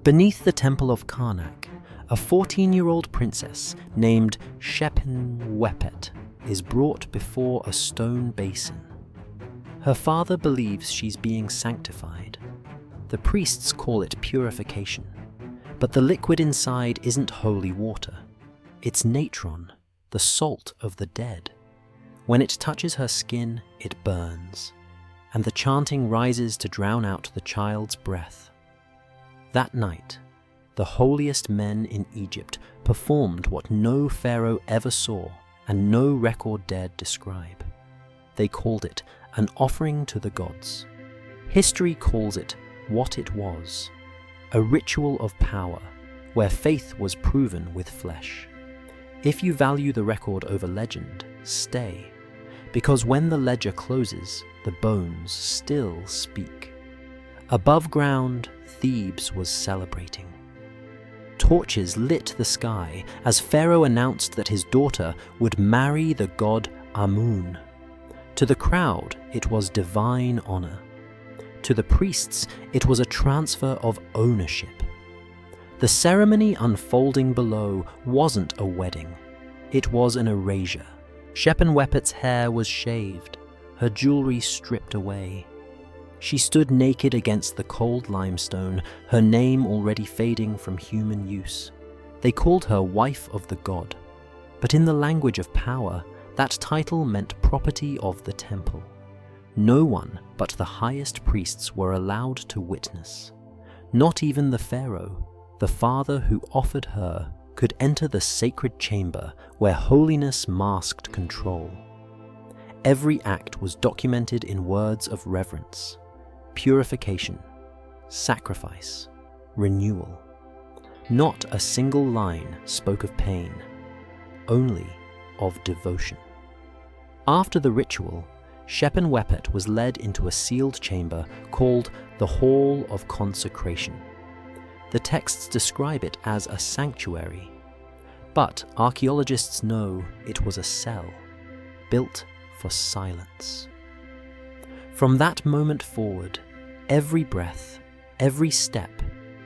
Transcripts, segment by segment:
Beneath the temple of Karnak, a 14-year-old princess named Shepenwepet is brought before a stone basin. Her father believes she's being sanctified. The priests call it purification, but the liquid inside isn't holy water. It's natron, the salt of the dead. When it touches her skin, it burns, and the chanting rises to drown out the child's breath. That night, the holiest men in Egypt performed what no pharaoh ever saw and no record dared describe. They called it an offering to the gods. History calls it what it was, a ritual of power where faith was proven with flesh. If you value the record over legend, stay, because when the ledger closes, the bones still speak. Above ground, Thebes was celebrating. Torches lit the sky as Pharaoh announced that his daughter would marry the god Amun. To the crowd, it was divine honor. To the priests, it was a transfer of ownership. The ceremony unfolding below wasn't a wedding. It was an erasure. Shepenwepet's hair was shaved, her jewelry stripped away. She stood naked against the cold limestone, her name already fading from human use. They called her wife of the god, but in the language of power, that title meant property of the temple. No one but the highest priests were allowed to witness. Not even the pharaoh, the father who offered her, could enter the sacred chamber where holiness masked control. Every act was documented in words of reverence. Purification, sacrifice, renewal. Not a single line spoke of pain, only of devotion. After the ritual, Shepenwepet was led into a sealed chamber called the Hall of Consecration. The texts describe it as a sanctuary, but archaeologists know it was a cell, built for silence. From that moment forward, every breath, every step,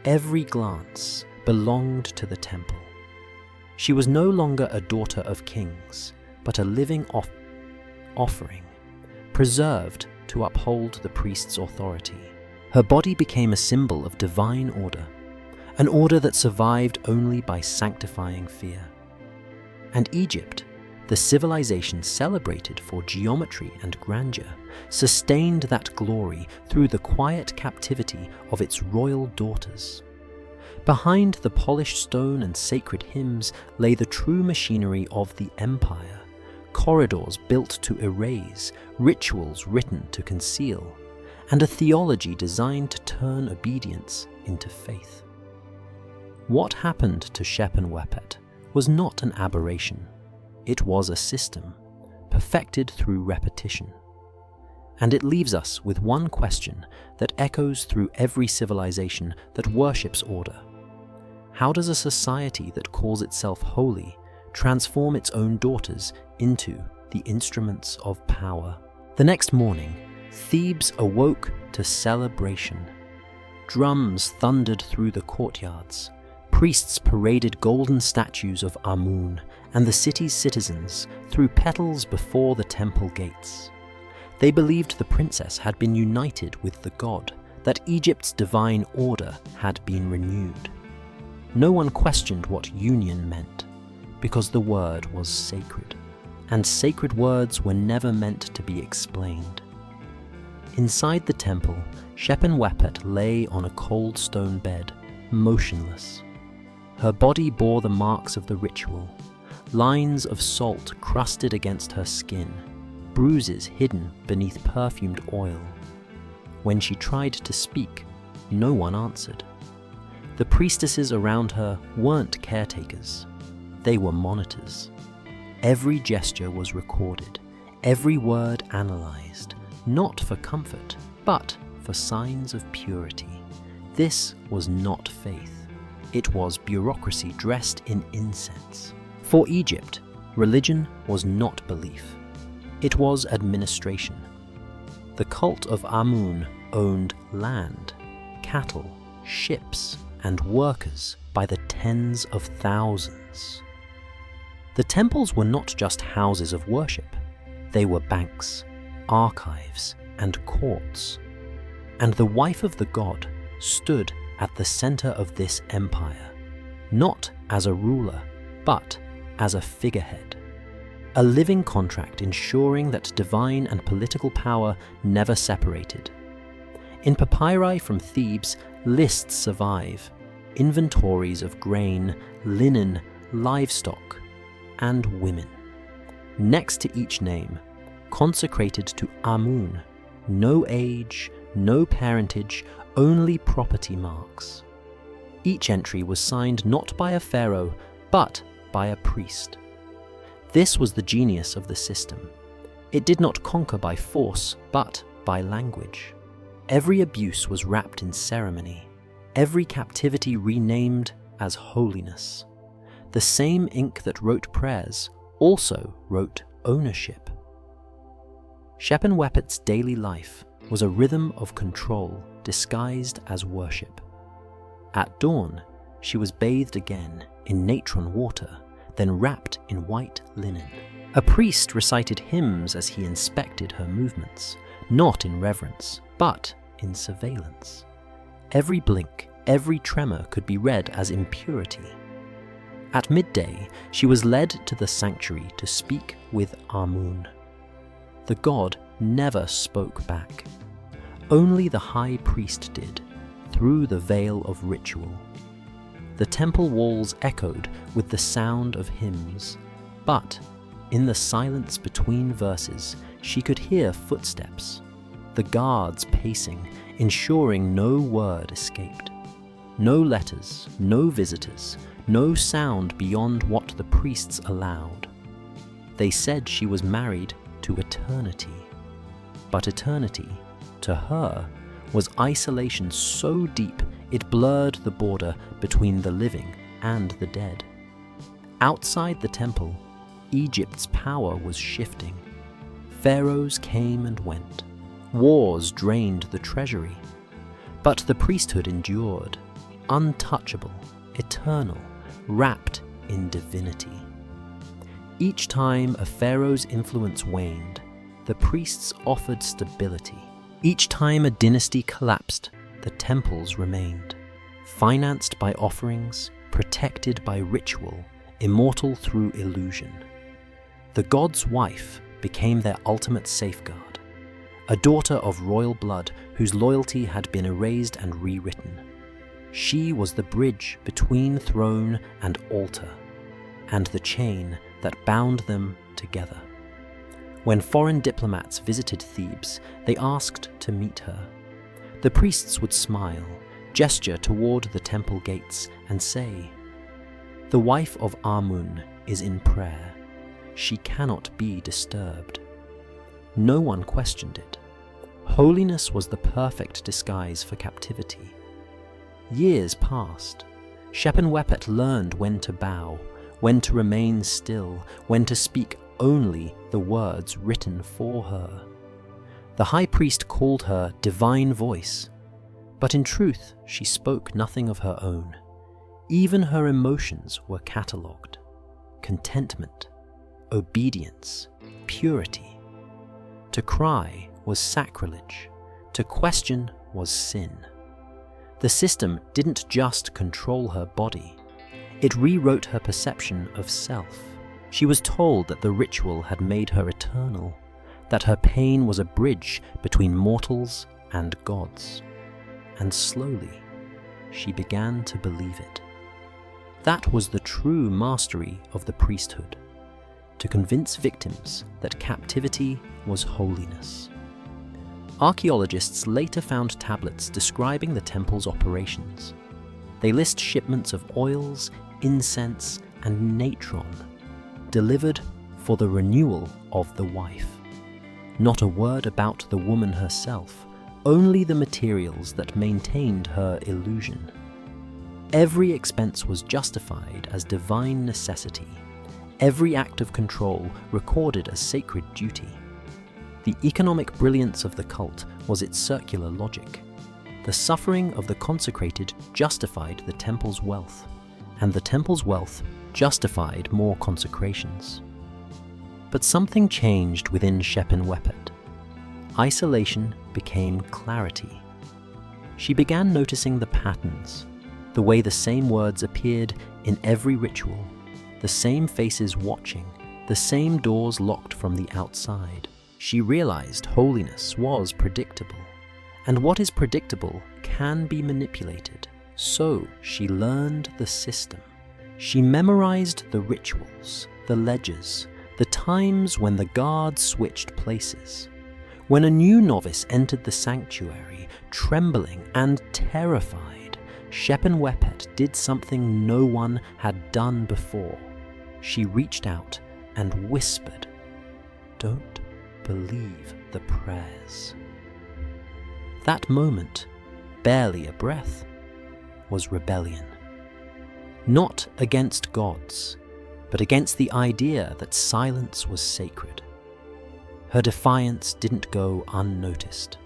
every glance belonged to the temple. She was no longer a daughter of kings, but a living offering, preserved to uphold the priest's authority. Her body became a symbol of divine order, an order that survived only by sanctifying fear. And Egypt, the civilization celebrated for geometry and grandeur, sustained that glory through the quiet captivity of its royal daughters. Behind the polished stone and sacred hymns lay the true machinery of the empire, corridors built to erase, rituals written to conceal, and a theology designed to turn obedience into faith. What happened to Shepenwepet was not an aberration. It was a system, perfected through repetition. And it leaves us with one question that echoes through every civilization that worships order. How does a society that calls itself holy transform its own daughters into the instruments of power? The next morning, Thebes awoke to celebration. Drums thundered through the courtyards. Priests paraded golden statues of Amun, and the city's citizens threw petals before the temple gates. They believed the princess had been united with the god, that Egypt's divine order had been renewed. No one questioned what union meant, because the word was sacred, and sacred words were never meant to be explained. Inside the temple, Shepenwepet lay on a cold stone bed, motionless. Her body bore the marks of the ritual, lines of salt crusted against her skin, bruises hidden beneath perfumed oil. When she tried to speak, no one answered. The priestesses around her weren't caretakers, they were monitors. Every gesture was recorded, every word analyzed, not for comfort, but for signs of purity. This was not faith. It was bureaucracy dressed in incense. For Egypt, religion was not belief. It was administration. The cult of Amun owned land, cattle, ships, and workers by the tens of thousands. The temples were not just houses of worship, they were banks, archives, and courts. And the wife of the god stood at the center of this empire, not as a ruler, but as a figurehead. A living contract ensuring that divine and political power never separated. In papyri from Thebes, lists survive, inventories of grain, linen, livestock, and women. Next to each name, consecrated to Amun, no age, no parentage, only property marks. Each entry was signed not by a pharaoh, but by a priest. This was the genius of the system. It did not conquer by force, but by language. Every abuse was wrapped in ceremony, every captivity renamed as holiness. The same ink that wrote prayers also wrote ownership. Shepenwepet's daily life was a rhythm of control disguised as worship. At dawn, she was bathed again in natron water, then wrapped in white linen. A priest recited hymns as he inspected her movements, not in reverence, but in surveillance. Every blink, every tremor could be read as impurity. At midday, she was led to the sanctuary to speak with Amun. The god never spoke back. Only the high priest did, through the veil of ritual. The temple walls echoed with the sound of hymns, but in the silence between verses, she could hear footsteps, the guards pacing, ensuring no word escaped. No letters, no visitors, no sound beyond what the priests allowed. They said she was married to eternity, but eternity, to her, was isolation so deep it blurred the border between the living and the dead. Outside the temple, Egypt's power was shifting. Pharaohs came and went. Wars drained the treasury. But the priesthood endured, untouchable, eternal, wrapped in divinity. Each time a pharaoh's influence waned, the priests offered stability. Each time a dynasty collapsed, the temples remained, financed by offerings, protected by ritual, immortal through illusion. The god's wife became their ultimate safeguard, a daughter of royal blood whose loyalty had been erased and rewritten. She was the bridge between throne and altar, and the chain that bound them together. When foreign diplomats visited Thebes, they asked to meet her. The priests would smile, gesture toward the temple gates, and say, "The wife of Amun is in prayer. She cannot be disturbed." No one questioned it. Holiness was the perfect disguise for captivity. Years passed. Shepenwepet learned when to bow, when to remain still, when to speak only the words written for her. The high priest called her divine voice, but in truth she spoke nothing of her own. Even her emotions were catalogued: contentment, obedience, purity. To cry was sacrilege, to question was sin. The system didn't just control her body, it rewrote her perception of self. She was told that the ritual had made her eternal, that her pain was a bridge between mortals and gods. And slowly, she began to believe it. That was the true mastery of the priesthood, to convince victims that captivity was holiness. Archaeologists later found tablets describing the temple's operations. They list shipments of oils, incense, and natron, delivered for the renewal of the wife. Not a word about the woman herself, only the materials that maintained her illusion. Every expense was justified as divine necessity, every act of control recorded as sacred duty. The economic brilliance of the cult was its circular logic. The suffering of the consecrated justified the temple's wealth, and the temple's wealth justified more consecrations. But something changed within Shepenwepet. Isolation became clarity. She began noticing the patterns, the way the same words appeared in every ritual, the same faces watching, the same doors locked from the outside. She realized holiness was predictable, and what is predictable can be manipulated. So she learned the system. She memorized the rituals, the ledgers, the times when the guards switched places. When a new novice entered the sanctuary, trembling and terrified, Shepenwepet did something no one had done before. She reached out and whispered, "Don't believe the prayers." That moment, barely a breath, was rebellion. Not against gods, but against the idea that silence was sacred. Her defiance didn't go unnoticed.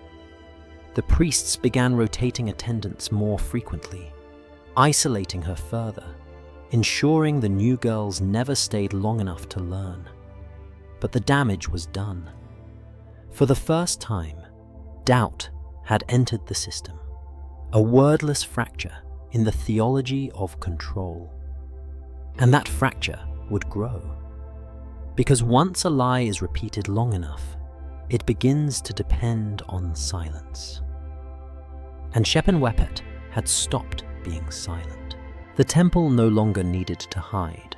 The priests began rotating attendants more frequently, isolating her further, ensuring the new girls never stayed long enough to learn. But the damage was done. For the first time, doubt had entered the system, a wordless fracture in the theology of control. And that fracture would grow. Because once a lie is repeated long enough, it begins to depend on silence. And Shepenwepet had stopped being silent. The temple no longer needed to hide.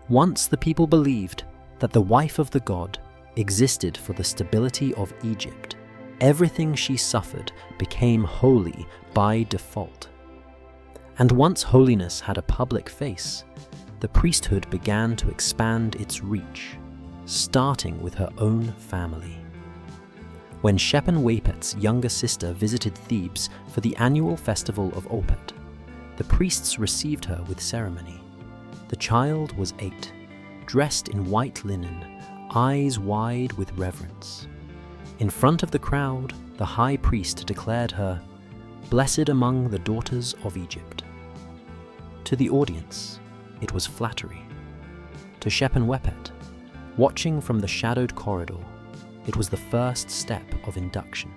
Once the people believed that the wife of the god existed for the stability of Egypt, everything she suffered became holy by default. And once holiness had a public face, the priesthood began to expand its reach, starting with her own family. When Shepenwepet's younger sister visited Thebes for the annual festival of Opet, the priests received her with ceremony. The child was 8, dressed in white linen, eyes wide with reverence. In front of the crowd, the high priest declared her, "Blessed among the daughters of Egypt." To the audience, it was flattery. To Shepenwepet, watching from the shadowed corridor, it was the first step of induction.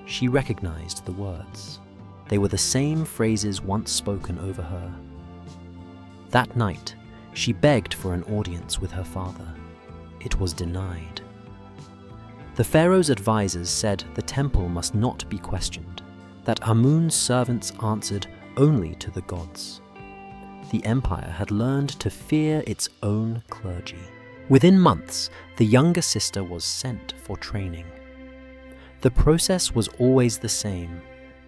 She recognized the words. They were the same phrases once spoken over her. That night, she begged for an audience with her father. It was denied. The Pharaoh's advisors said the temple must not be questioned, that Amun's servants answered only to the gods. The empire had learned to fear its own clergy. Within months, the younger sister was sent for training. The process was always the same: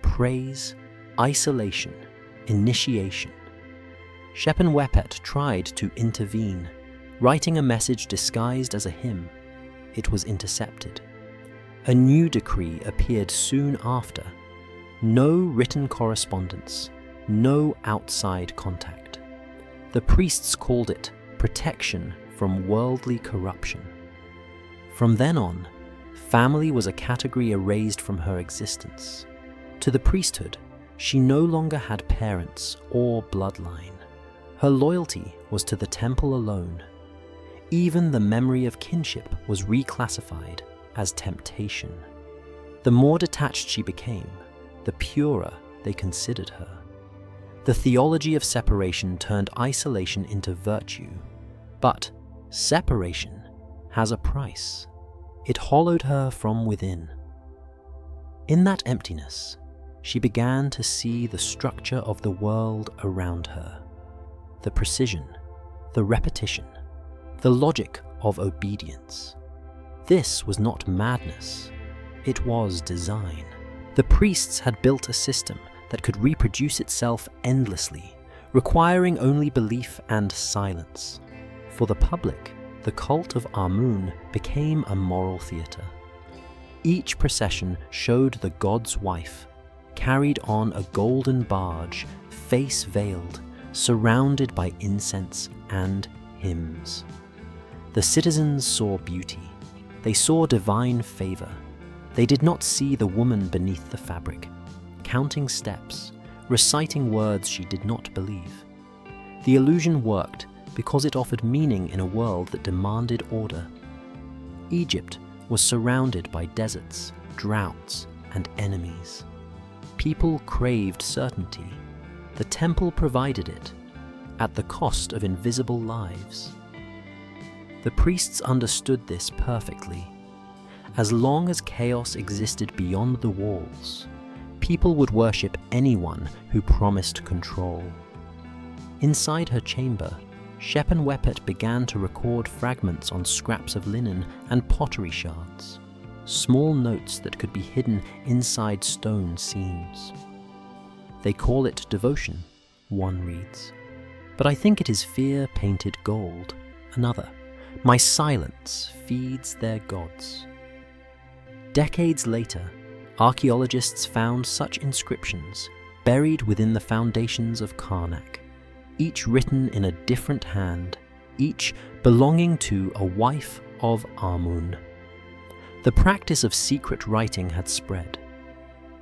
praise, isolation, initiation. Shepenwepet tried to intervene, writing a message disguised as a hymn. It was intercepted. A new decree appeared soon after. No written correspondence, no outside contact. The priests called it protection from worldly corruption. From then on, family was a category erased from her existence. To the priesthood, she no longer had parents or bloodline. Her loyalty was to the temple alone. Even the memory of kinship was reclassified as temptation. The more detached she became, the purer they considered her. The theology of separation turned isolation into virtue. But separation has a price. It hollowed her from within. In that emptiness, she began to see the structure of the world around her. The precision, the repetition, the logic of obedience. This was not madness. It was design. The priests had built a system that could reproduce itself endlessly, requiring only belief and silence. For the public, the cult of Amun became a moral theater. Each procession showed the god's wife, carried on a golden barge, face veiled, surrounded by incense and hymns. The citizens saw beauty. They saw divine favor. They did not see the woman beneath the fabric. counting steps, reciting words she did not believe. The illusion worked because it offered meaning in a world that demanded order. Egypt was surrounded by deserts, droughts, and enemies. People craved certainty. The temple provided it, at the cost of invisible lives. The priests understood this perfectly. As long as chaos existed beyond the walls, people would worship anyone who promised control. Inside her chamber, Shepenwepet began to record fragments on scraps of linen and pottery shards, small notes that could be hidden inside stone seams. They call it devotion, one reads. But I think it is fear painted gold. Another, my silence feeds their gods. Decades later, archaeologists found such inscriptions buried within the foundations of Karnak, each written in a different hand, each belonging to a wife of Amun. The practice of secret writing had spread.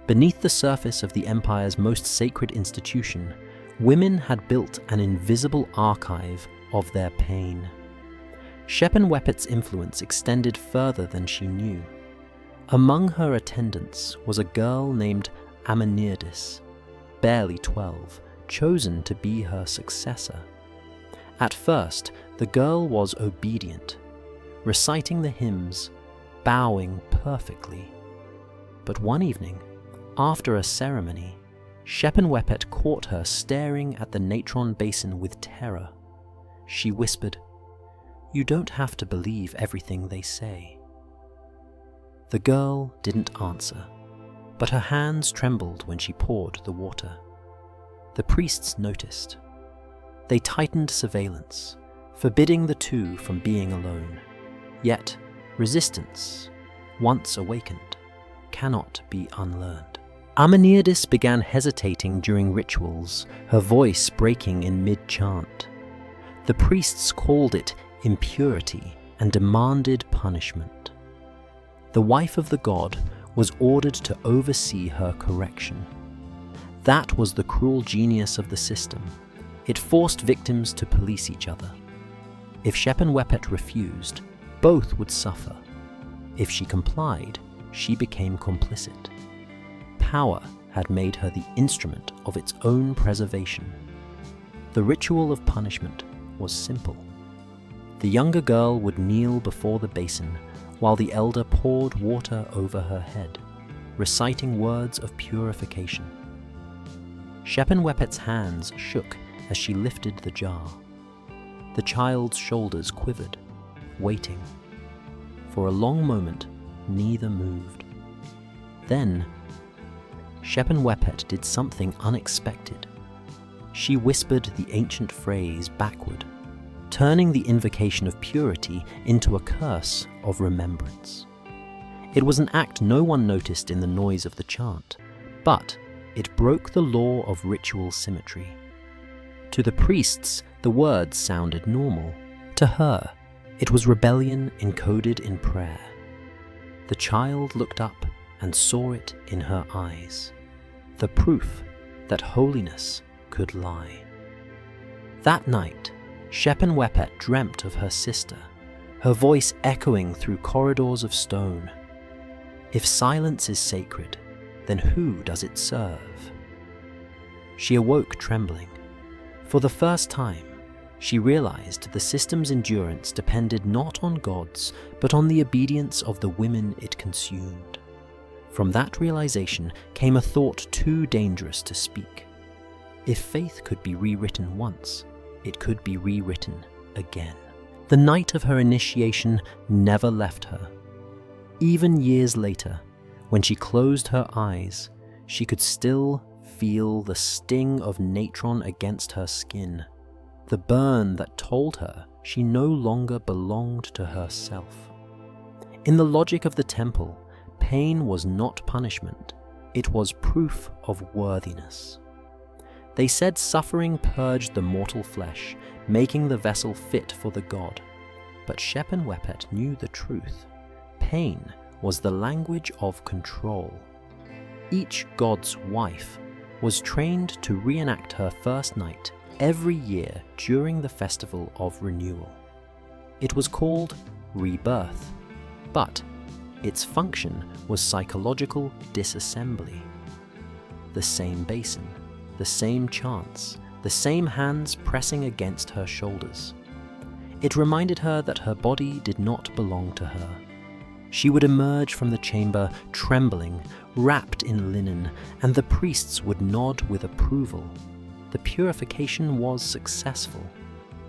Beneath the surface of the empire's most sacred institution, women had built an invisible archive of their pain. Shepenwepet's influence extended further than she knew. Among her attendants was a girl named Amanirdis, barely 12, chosen to be her successor. At first, the girl was obedient, reciting the hymns, bowing perfectly. But one evening, after a ceremony, Shepenwepet caught her staring at the natron basin with terror. She whispered, "You don't have to believe everything they say." The girl didn't answer, but her hands trembled when she poured the water. The priests noticed. They tightened surveillance, forbidding the two from being alone. Yet, resistance, once awakened, cannot be unlearned. Amanirdis began hesitating during rituals, her voice breaking in mid-chant. The priests called it impurity and demanded punishment. The wife of the god was ordered to oversee her correction. That was the cruel genius of the system. It forced victims to police each other. If Shepenwepet refused, both would suffer. If she complied, she became complicit. Power had made her the instrument of its own preservation. The ritual of punishment was simple. The younger girl would kneel before the basin while the elder poured water over her head, reciting words of purification. Shepenwepet's hands shook as she lifted the jar. The child's shoulders quivered, waiting. For a long moment, neither moved. Then, Shepenwepet did something unexpected. She whispered the ancient phrase backward, turning the invocation of purity into a curse of remembrance. It was an act no one noticed in the noise of the chant, but it broke the law of ritual symmetry. To the priests, the words sounded normal. To her, it was rebellion encoded in prayer. The child looked up and saw it in her eyes, the proof that holiness could lie. That night, Shepenwepet dreamt of her sister, her voice echoing through corridors of stone. If silence is sacred, then who does it serve? She awoke trembling. For the first time, she realized the system's endurance depended not on gods, but on the obedience of the women it consumed. From that realization came a thought too dangerous to speak. If faith could be rewritten once, it could be rewritten again. The night of her initiation never left her. Even years later, when she closed her eyes, she could still feel the sting of natron against her skin, the burn that told her she no longer belonged to herself. In the logic of the temple, pain was not punishment, it was proof of worthiness. They said suffering purged the mortal flesh, making the vessel fit for the god. But Shepenwepet knew the truth. Pain was the language of control. each god's wife, was trained to reenact her first night every year during the festival of renewal. It was called rebirth, but its function was psychological disassembly. The same basin, the same chants, the same hands pressing against her shoulders. It reminded her that her body did not belong to her. She would emerge from the chamber trembling, wrapped in linen, and the priests would nod with approval. The purification was successful.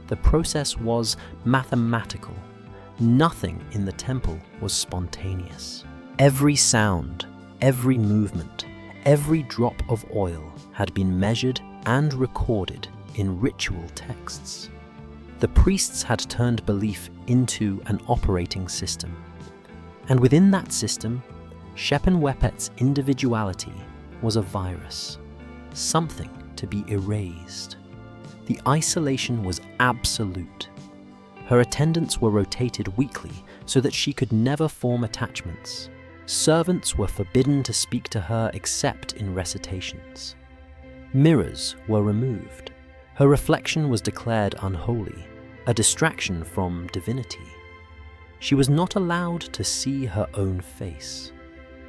The process was mathematical. Nothing in the temple was spontaneous. Every sound, every movement, every drop of oil had been measured and recorded in ritual texts. The priests had turned belief into an operating system. And within that system, Shepenwepet's individuality was a virus, something to be erased. The isolation was absolute. Her attendants were rotated weekly so that she could never form attachments. Servants were forbidden to speak to her except in recitations. Mirrors were removed. Her reflection was declared unholy, a distraction from divinity. She was not allowed to see her own face.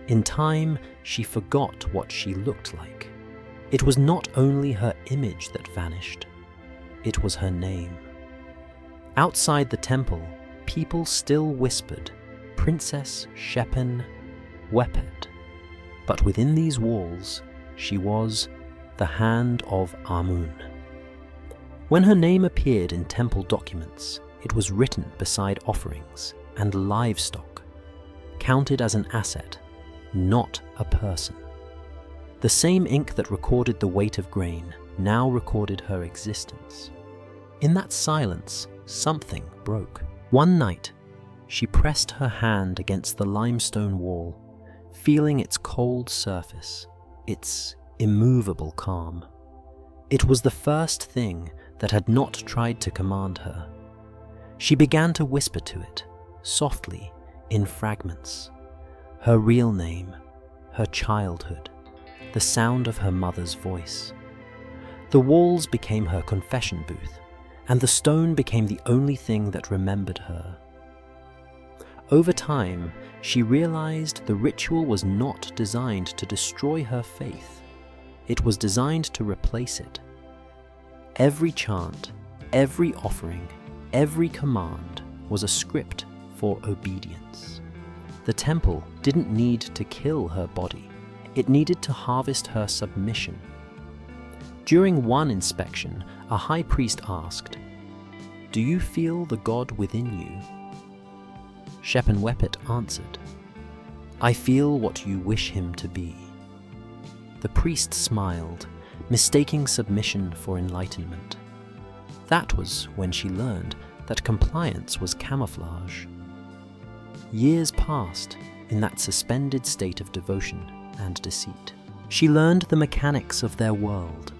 In time, she forgot what she looked like. It was not only her image that vanished, it was her name. Outside the temple, people still whispered, Princess Shepenwepet. But within these walls, she was the Hand of Amun. When her name appeared in temple documents, it was written beside offerings and livestock, counted as an asset, not a person. The same ink that recorded the weight of grain now recorded her existence. In that silence, something broke. One night, she pressed her hand against the limestone wall, feeling its cold surface, its immovable calm. It was the first thing that had not tried to command her. She began to whisper to it, softly, in fragments. Her real name, her childhood, the sound of her mother's voice. The walls became her confession booth, and the stone became the only thing that remembered her. Over time, she realized the ritual was not designed to destroy her faith. It was designed to replace it. Every chant, every offering, every command was a script for obedience. The temple didn't need to kill her body. It needed to harvest her submission. During one inspection, a high priest asked, "Do you feel the God within you?" Shepenwepet answered, "I feel what you wish him to be." The priest smiled, mistaking submission for enlightenment. That was when she learned that compliance was camouflage. Years passed in that suspended state of devotion and deceit. She learned the mechanics of their world,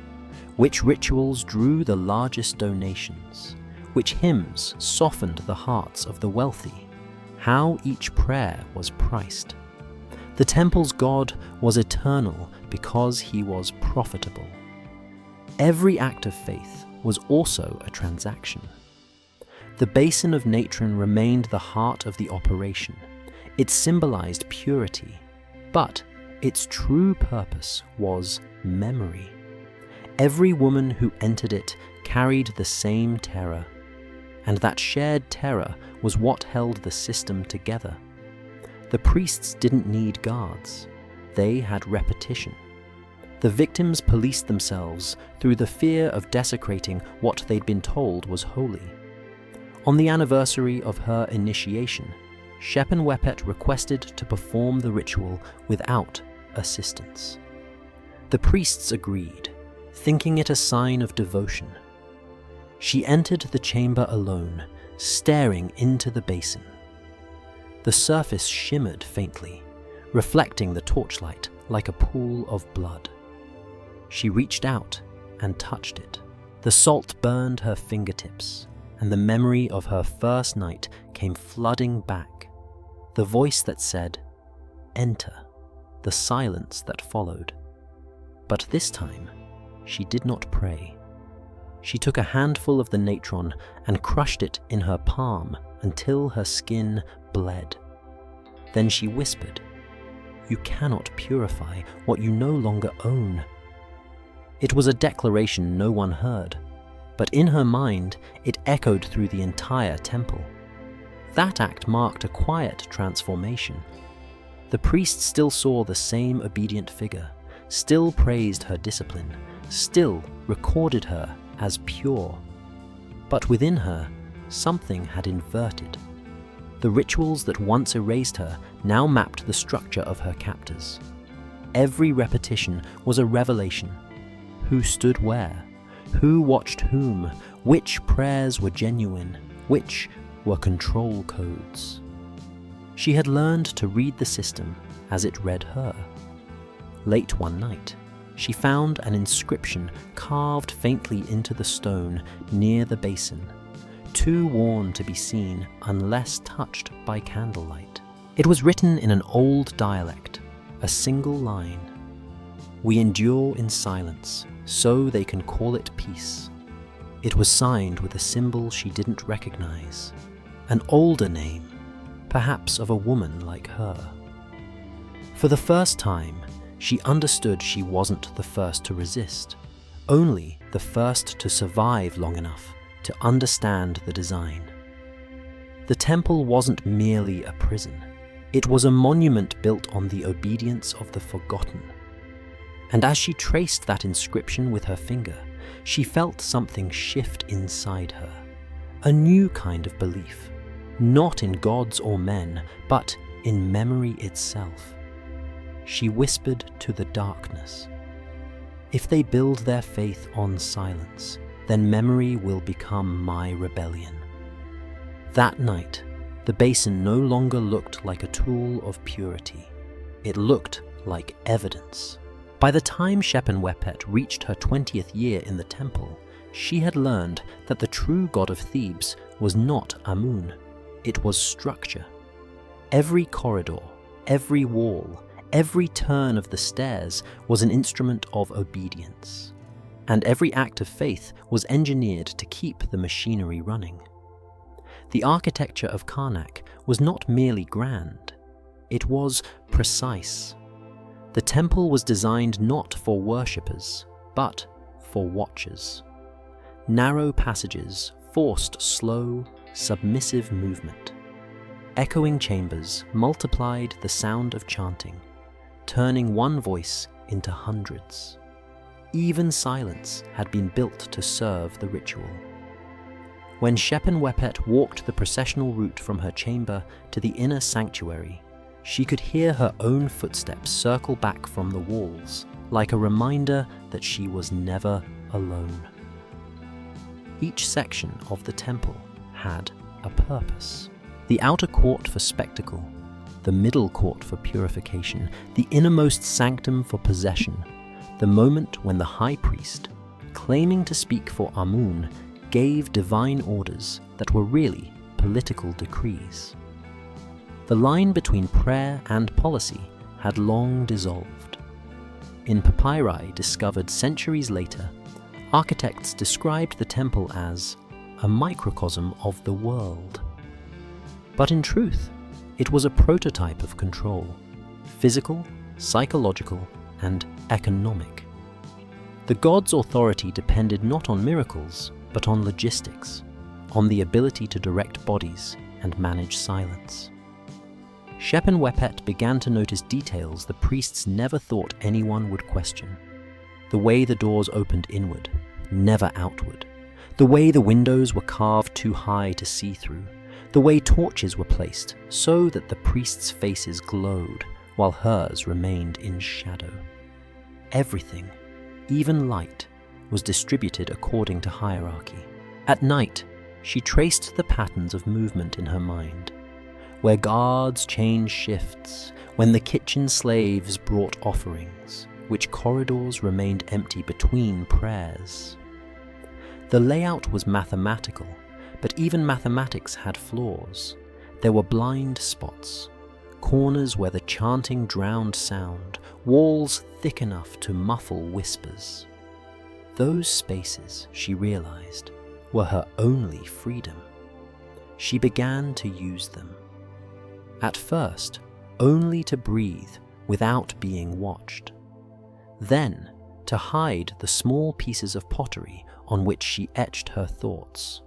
which rituals drew the largest donations, which hymns softened the hearts of the wealthy, how each prayer was priced. The temple's God was eternal because he was profitable. Every act of faith was also a transaction. The basin of natron remained the heart of the operation. It symbolized purity, but its true purpose was memory. Every woman who entered it carried the same terror, and that shared terror was what held the system together. The priests didn't need guards. They had repetition. The victims policed themselves through the fear of desecrating what they'd been told was holy. On the anniversary of her initiation, Shepenwepet requested to perform the ritual without assistance. The priests agreed, thinking it a sign of devotion. She entered the chamber alone, staring into the basin. The surface shimmered faintly, reflecting the torchlight like a pool of blood. She reached out and touched it. The salt burned her fingertips, and the memory of her first night came flooding back. The voice that said, "Enter," the silence that followed. But this time, she did not pray. She took a handful of the natron and crushed it in her palm until her skin bled. Then she whispered, "You cannot purify what you no longer own." It was a declaration no one heard, but in her mind it echoed through the entire temple. That act marked a quiet transformation. The priest still saw the same obedient figure, still praised her discipline, still recorded her as pure. But within her, something had inverted. The rituals that once erased her now mapped the structure of her captors. Every repetition was a revelation. Who stood where? Who watched whom? Which prayers were genuine? Which were control codes? She had learned to read the system as it read her. Late one night, she found an inscription carved faintly into the stone near the basin, too worn to be seen unless touched by candlelight. It was written in an old dialect, a single line. "We endure in silence, so they can call it peace." It was signed with a symbol she didn't recognize, an older name, perhaps of a woman like her. For the first time, she understood she wasn't the first to resist, only the first to survive long enough to understand the design. The temple wasn't merely a prison. It was a monument built on the obedience of the forgotten. And as she traced that inscription with her finger, she felt something shift inside her. A new kind of belief, not in gods or men, but in memory itself. She whispered to the darkness, "If they build their faith on silence, then memory will become my rebellion." That night, the basin no longer looked like a tool of purity. It looked like evidence. By the time Shepenwepet reached her 20th year in the temple, she had learned that the true god of Thebes was not Amun, it was structure. Every corridor, every wall, every turn of the stairs was an instrument of obedience. And every act of faith was engineered to keep the machinery running. The architecture of Karnak was not merely grand, it was precise. The temple was designed not for worshippers, but for watchers. Narrow passages forced slow, submissive movement. Echoing chambers multiplied the sound of chanting, turning one voice into hundreds. Even silence had been built to serve the ritual. When Shepenwepet walked the processional route from her chamber to the inner sanctuary, she could hear her own footsteps circle back from the walls, like a reminder that she was never alone. Each section of the temple had a purpose. The outer court for spectacle, the middle court for purification, the innermost sanctum for possession, the moment when the high priest, claiming to speak for Amun, gave divine orders that were really political decrees. The line between prayer and policy had long dissolved. In papyri discovered centuries later, architects described the temple as a microcosm of the world. But in truth, it was a prototype of control, physical, psychological, and economic. The god's authority depended not on miracles, but on logistics, on the ability to direct bodies and manage silence. Shepenwepet began to notice details the priests never thought anyone would question. The way the doors opened inward, never outward. The way the windows were carved too high to see through. The way torches were placed so that the priests' faces glowed while hers remained in shadow. Everything, even light, was distributed according to hierarchy. At night, she traced the patterns of movement in her mind. Where guards changed shifts, when the kitchen slaves brought offerings, which corridors remained empty between prayers. The layout was mathematical, but even mathematics had flaws. There were blind spots. corners where the chanting drowned sound, walls thick enough to muffle whispers. Those spaces, she realized, were her only freedom. She began to use them. At first, only to breathe without being watched. Then, to hide the small pieces of pottery on which she etched her thoughts.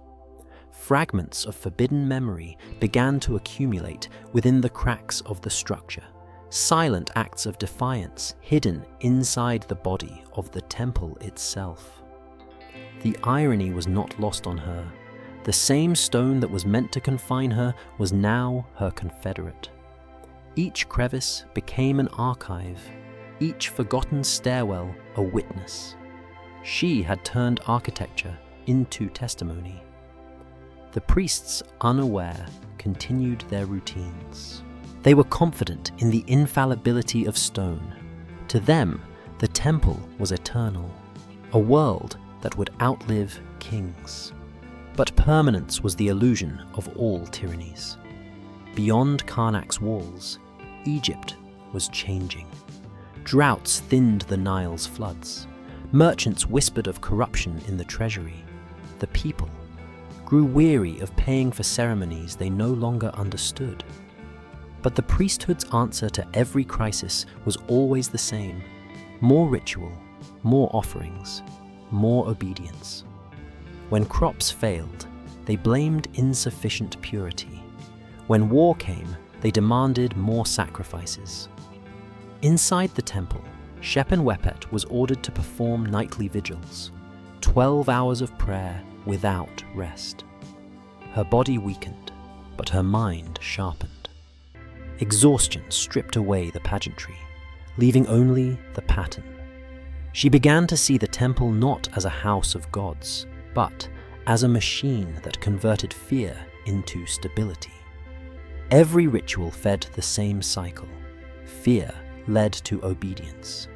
Fragments of forbidden memory began to accumulate within the cracks of the structure, silent acts of defiance hidden inside the body of the temple itself. The irony was not lost on her. The same stone that was meant to confine her was now her confederate. Each crevice became an archive, each forgotten stairwell a witness. She had turned architecture into testimony. The priests, unaware, continued their routines. They were confident in the infallibility of stone. To them, the temple was eternal, a world that would outlive kings. But permanence was the illusion of all tyrannies. Beyond Karnak's walls, Egypt was changing. Droughts thinned the Nile's floods. Merchants whispered of corruption in the treasury. The people grew weary of paying for ceremonies they no longer understood. But the priesthood's answer to every crisis was always the same: more ritual, more offerings, more obedience. When crops failed, they blamed insufficient purity. When war came, they demanded more sacrifices. Inside the temple, Shepenwepet was ordered to perform nightly vigils, 12 hours of prayer without rest. Her body weakened, but her mind sharpened. Exhaustion stripped away the pageantry, leaving only the pattern. She began to see the temple not as a house of gods, but as a machine that converted fear into stability. Every ritual fed the same cycle. Fear led to obedience.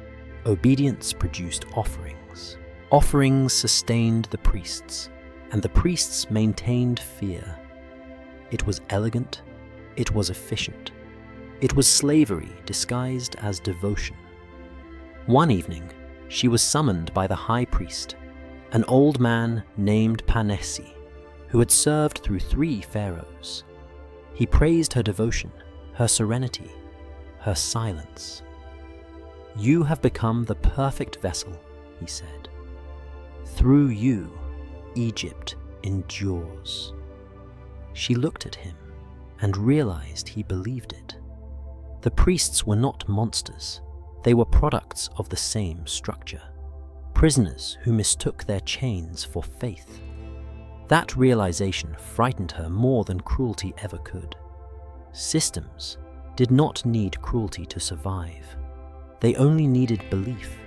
Obedience produced offerings. Offerings sustained the priests, and the priests maintained fear. It was elegant, it was efficient. It was slavery disguised as devotion. One evening, she was summoned by the high priest, an old man named Panesi, who had served through 3 pharaohs. He praised her devotion, her serenity, her silence. "You have become the perfect vessel," he said. "Through you, Egypt endures." She looked at him and realized he believed it. The priests were not monsters. They were products of the same structure. Prisoners who mistook their chains for faith. That realization frightened her more than cruelty ever could. Systems did not need cruelty to survive. They only needed belief.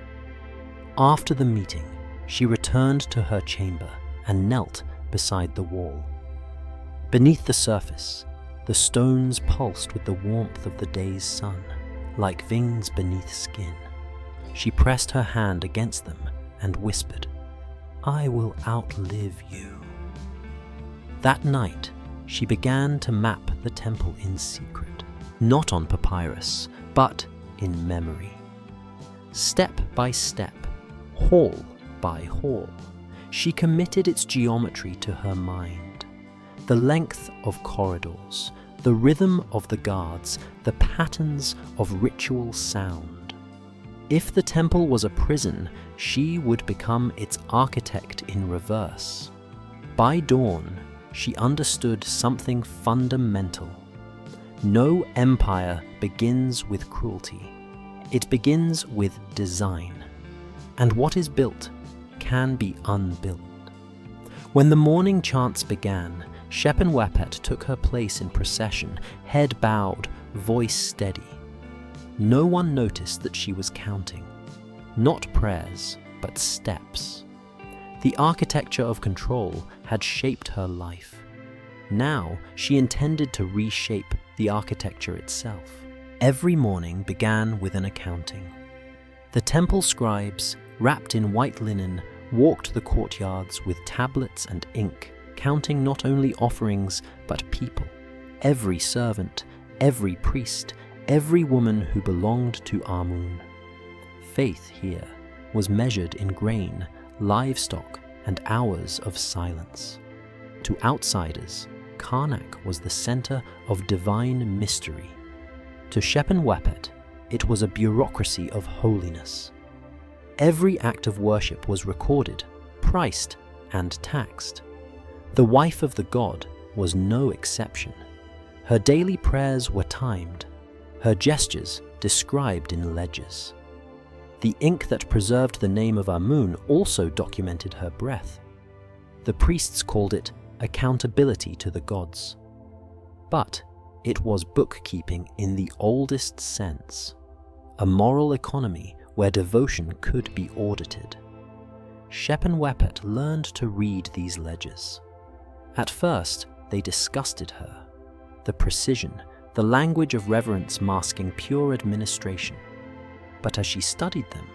After the meeting, she returned to her chamber and knelt beside the wall. Beneath the surface, the stones pulsed with the warmth of the day's sun, like veins beneath skin. She pressed her hand against them and whispered, "I will outlive you." That night, she began to map the temple in secret, not on papyrus, but in memory. Step by step, hall by hall, she committed its geometry to her mind. The length of corridors, the rhythm of the guards, the patterns of ritual sound. If the temple was a prison, she would become its architect in reverse. By dawn, she understood something fundamental. No empire begins with cruelty. It begins with design. And what is built can be unbuilt. When the morning chants began, Shepenwepet took her place in procession, head bowed, voice steady. No one noticed that she was counting. Not prayers, but steps. The architecture of control had shaped her life. Now she intended to reshape the architecture itself. Every morning began with an accounting. The temple scribes, wrapped in white linen, walked the courtyards with tablets and ink, counting not only offerings but people. Every servant, every priest, every woman who belonged to Amun. Faith here was measured in grain, livestock, and hours of silence. To outsiders, Karnak was the center of divine mystery. To Shepenwepet, it was a bureaucracy of holiness. Every act of worship was recorded, priced, and taxed. The wife of the god was no exception. Her daily prayers were timed, her gestures described in ledgers. The ink that preserved the name of Amun also documented her breath. The priests called it accountability to the gods. But it was bookkeeping in the oldest sense, a moral economy where devotion could be audited. Shepenwepet learned to read these ledgers. At first, they disgusted her. The precision, the language of reverence masking pure administration. But as she studied them,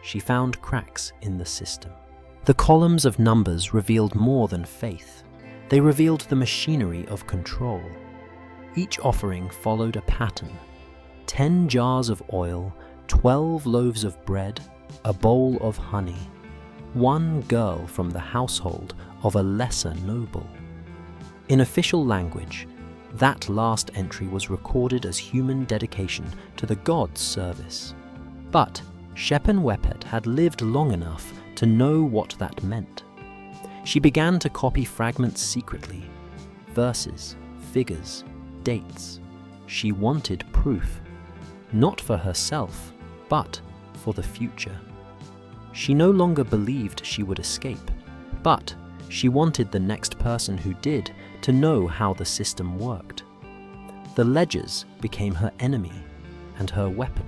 she found cracks in the system. The columns of numbers revealed more than faith. They revealed the machinery of control. Each offering followed a pattern. 10 jars of oil, 12 loaves of bread, a bowl of honey. One girl from the household of a lesser noble. In official language, that last entry was recorded as human dedication to the god's service. But Shepenwepet had lived long enough to know what that meant. She began to copy fragments secretly, verses, figures, dates. She wanted proof, not for herself, but for the future. She no longer believed she would escape, but she wanted the next person who did to know how the system worked. The ledgers became her enemy and her weapon.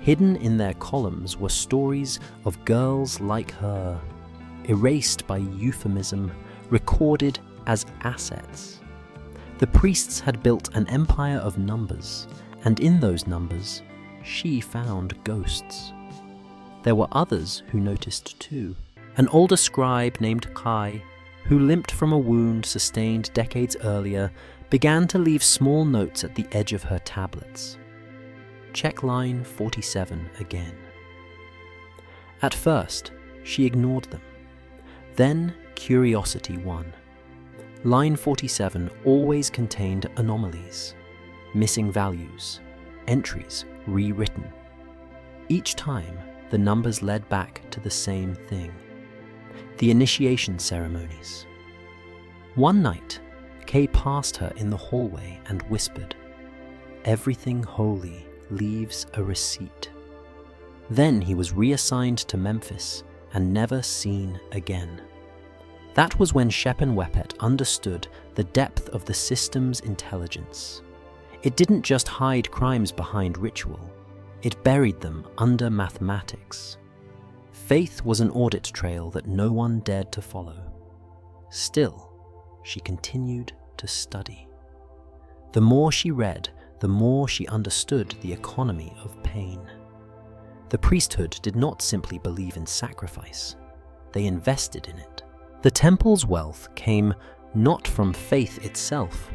Hidden in their columns were stories of girls like her, erased by euphemism, recorded as assets. The priests had built an empire of numbers, and in those numbers, she found ghosts. There were others who noticed too. An older scribe named Kai, who limped from a wound sustained decades earlier, began to leave small notes at the edge of her tablets. Check line 47 again. At first, she ignored them. Then curiosity won. Line 47 always contained anomalies, missing values, entries rewritten. Each time, the numbers led back to the same thing: the initiation ceremonies. One night, Kay passed her in the hallway and whispered, "Everything holy leaves a receipt." Then he was reassigned to Memphis and never seen again. That was when Shepenwepet understood the depth of the system's intelligence. It didn't just hide crimes behind ritual, it buried them under mathematics. Faith was an audit trail that no one dared to follow. Still, she continued to study. The more she read, the more she understood the economy of pain. The priesthood did not simply believe in sacrifice, they invested in it. The temple's wealth came not from faith itself,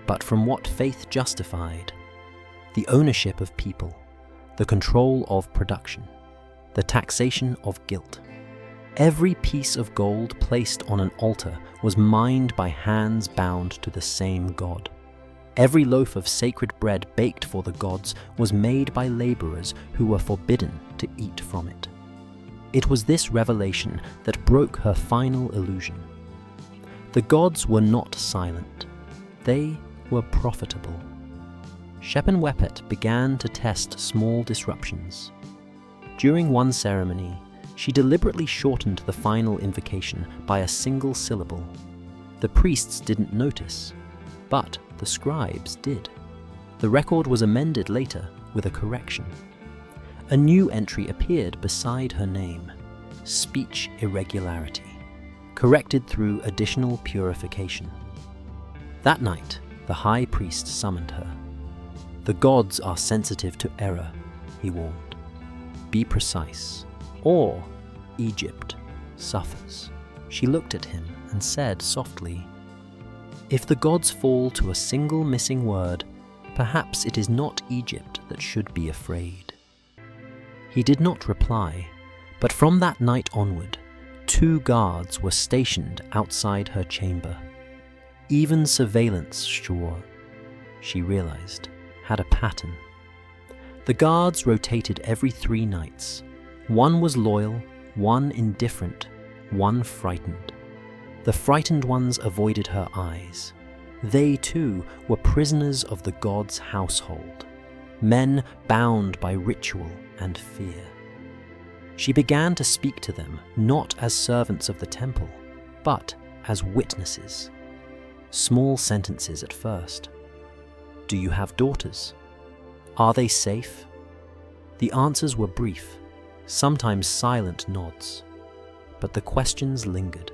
but from what faith justified: the ownership of people, the control of production, the taxation of guilt. Every piece of gold placed on an altar was mined by hands bound to the same god. Every loaf of sacred bread baked for the gods was made by laborers who were forbidden to eat from it. It was this revelation that broke her final illusion. The gods were not silent. They were profitable. Shepenwepet began to test small disruptions. During one ceremony, she deliberately shortened the final invocation by a single syllable. The priests didn't notice, but the scribes did. The record was amended later with a correction. A new entry appeared beside her name: speech irregularity, corrected through additional purification. That night, the high priest summoned her. "The gods are sensitive to error," he warned. "Be precise, or Egypt suffers." She looked at him and said softly, "If the gods fall to a single missing word, Perhaps it is not Egypt that should be afraid." He did not reply, but from that night onward, 2 guards were stationed outside her chamber. Even surveillance, sure, she realized, had a pattern. The guards rotated every 3 nights. One was loyal, one indifferent, one frightened. The frightened ones avoided her eyes. They too were prisoners of the god's household, men bound by ritual and fear. She began to speak to them not as servants of the temple, but as witnesses. Small sentences at first. "Do you have daughters? Are they safe?" The answers were brief, sometimes silent nods, but the questions lingered.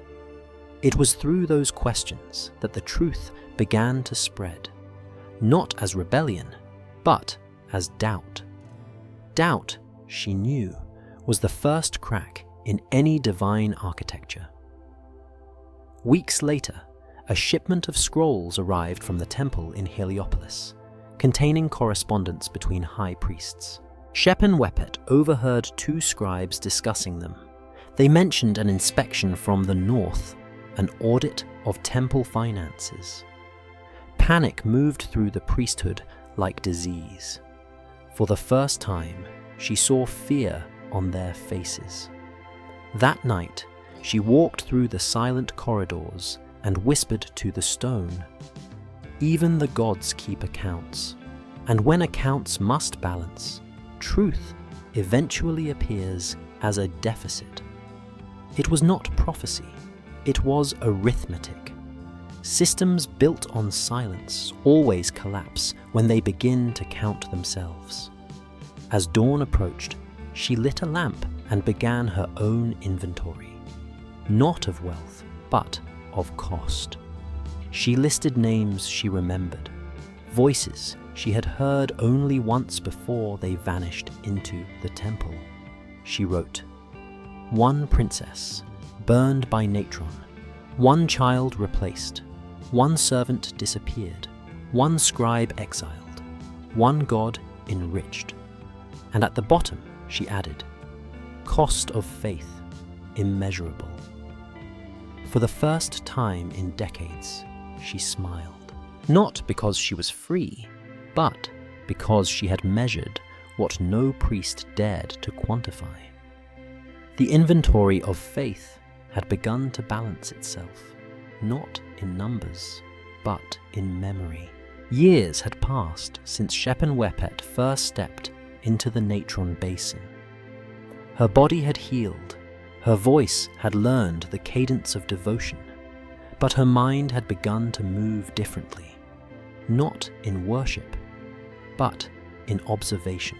It was through those questions that the truth began to spread, not as rebellion, but as doubt. Doubt, she knew, was the first crack in any divine architecture. Weeks later, a shipment of scrolls arrived from the temple in Heliopolis, containing correspondence between high priests. Shepenwepet overheard 2 scribes discussing them. They mentioned an inspection from the north, an audit of temple finances. Panic moved through the priesthood like disease. For the first time, she saw fear on their faces. That night, she walked through the silent corridors and whispered to the stone, "Even the gods keep accounts, and when accounts must balance, truth eventually appears as a deficit." It was not prophecy, it was arithmetic. Systems built on silence always collapse when they begin to count themselves. As dawn approached, she lit a lamp and began her own inventory, not of wealth, but of cost. She listed names she remembered, voices she had heard only once before they vanished into the temple. She wrote, "1 princess, burned by natron, 1 child replaced, 1 servant disappeared, 1 scribe exiled, 1 god enriched." And at the bottom she added, "Cost of faith, immeasurable." For the first time in decades, she smiled. Not because she was free, but because she had measured what no priest dared to quantify. The inventory of faith had begun to balance itself, not in numbers, but in memory. Years had passed since Shepenwepet first stepped into the natron basin. Her body had healed, her voice had learned the cadence of devotion, but her mind had begun to move differently, not in worship, but in observation.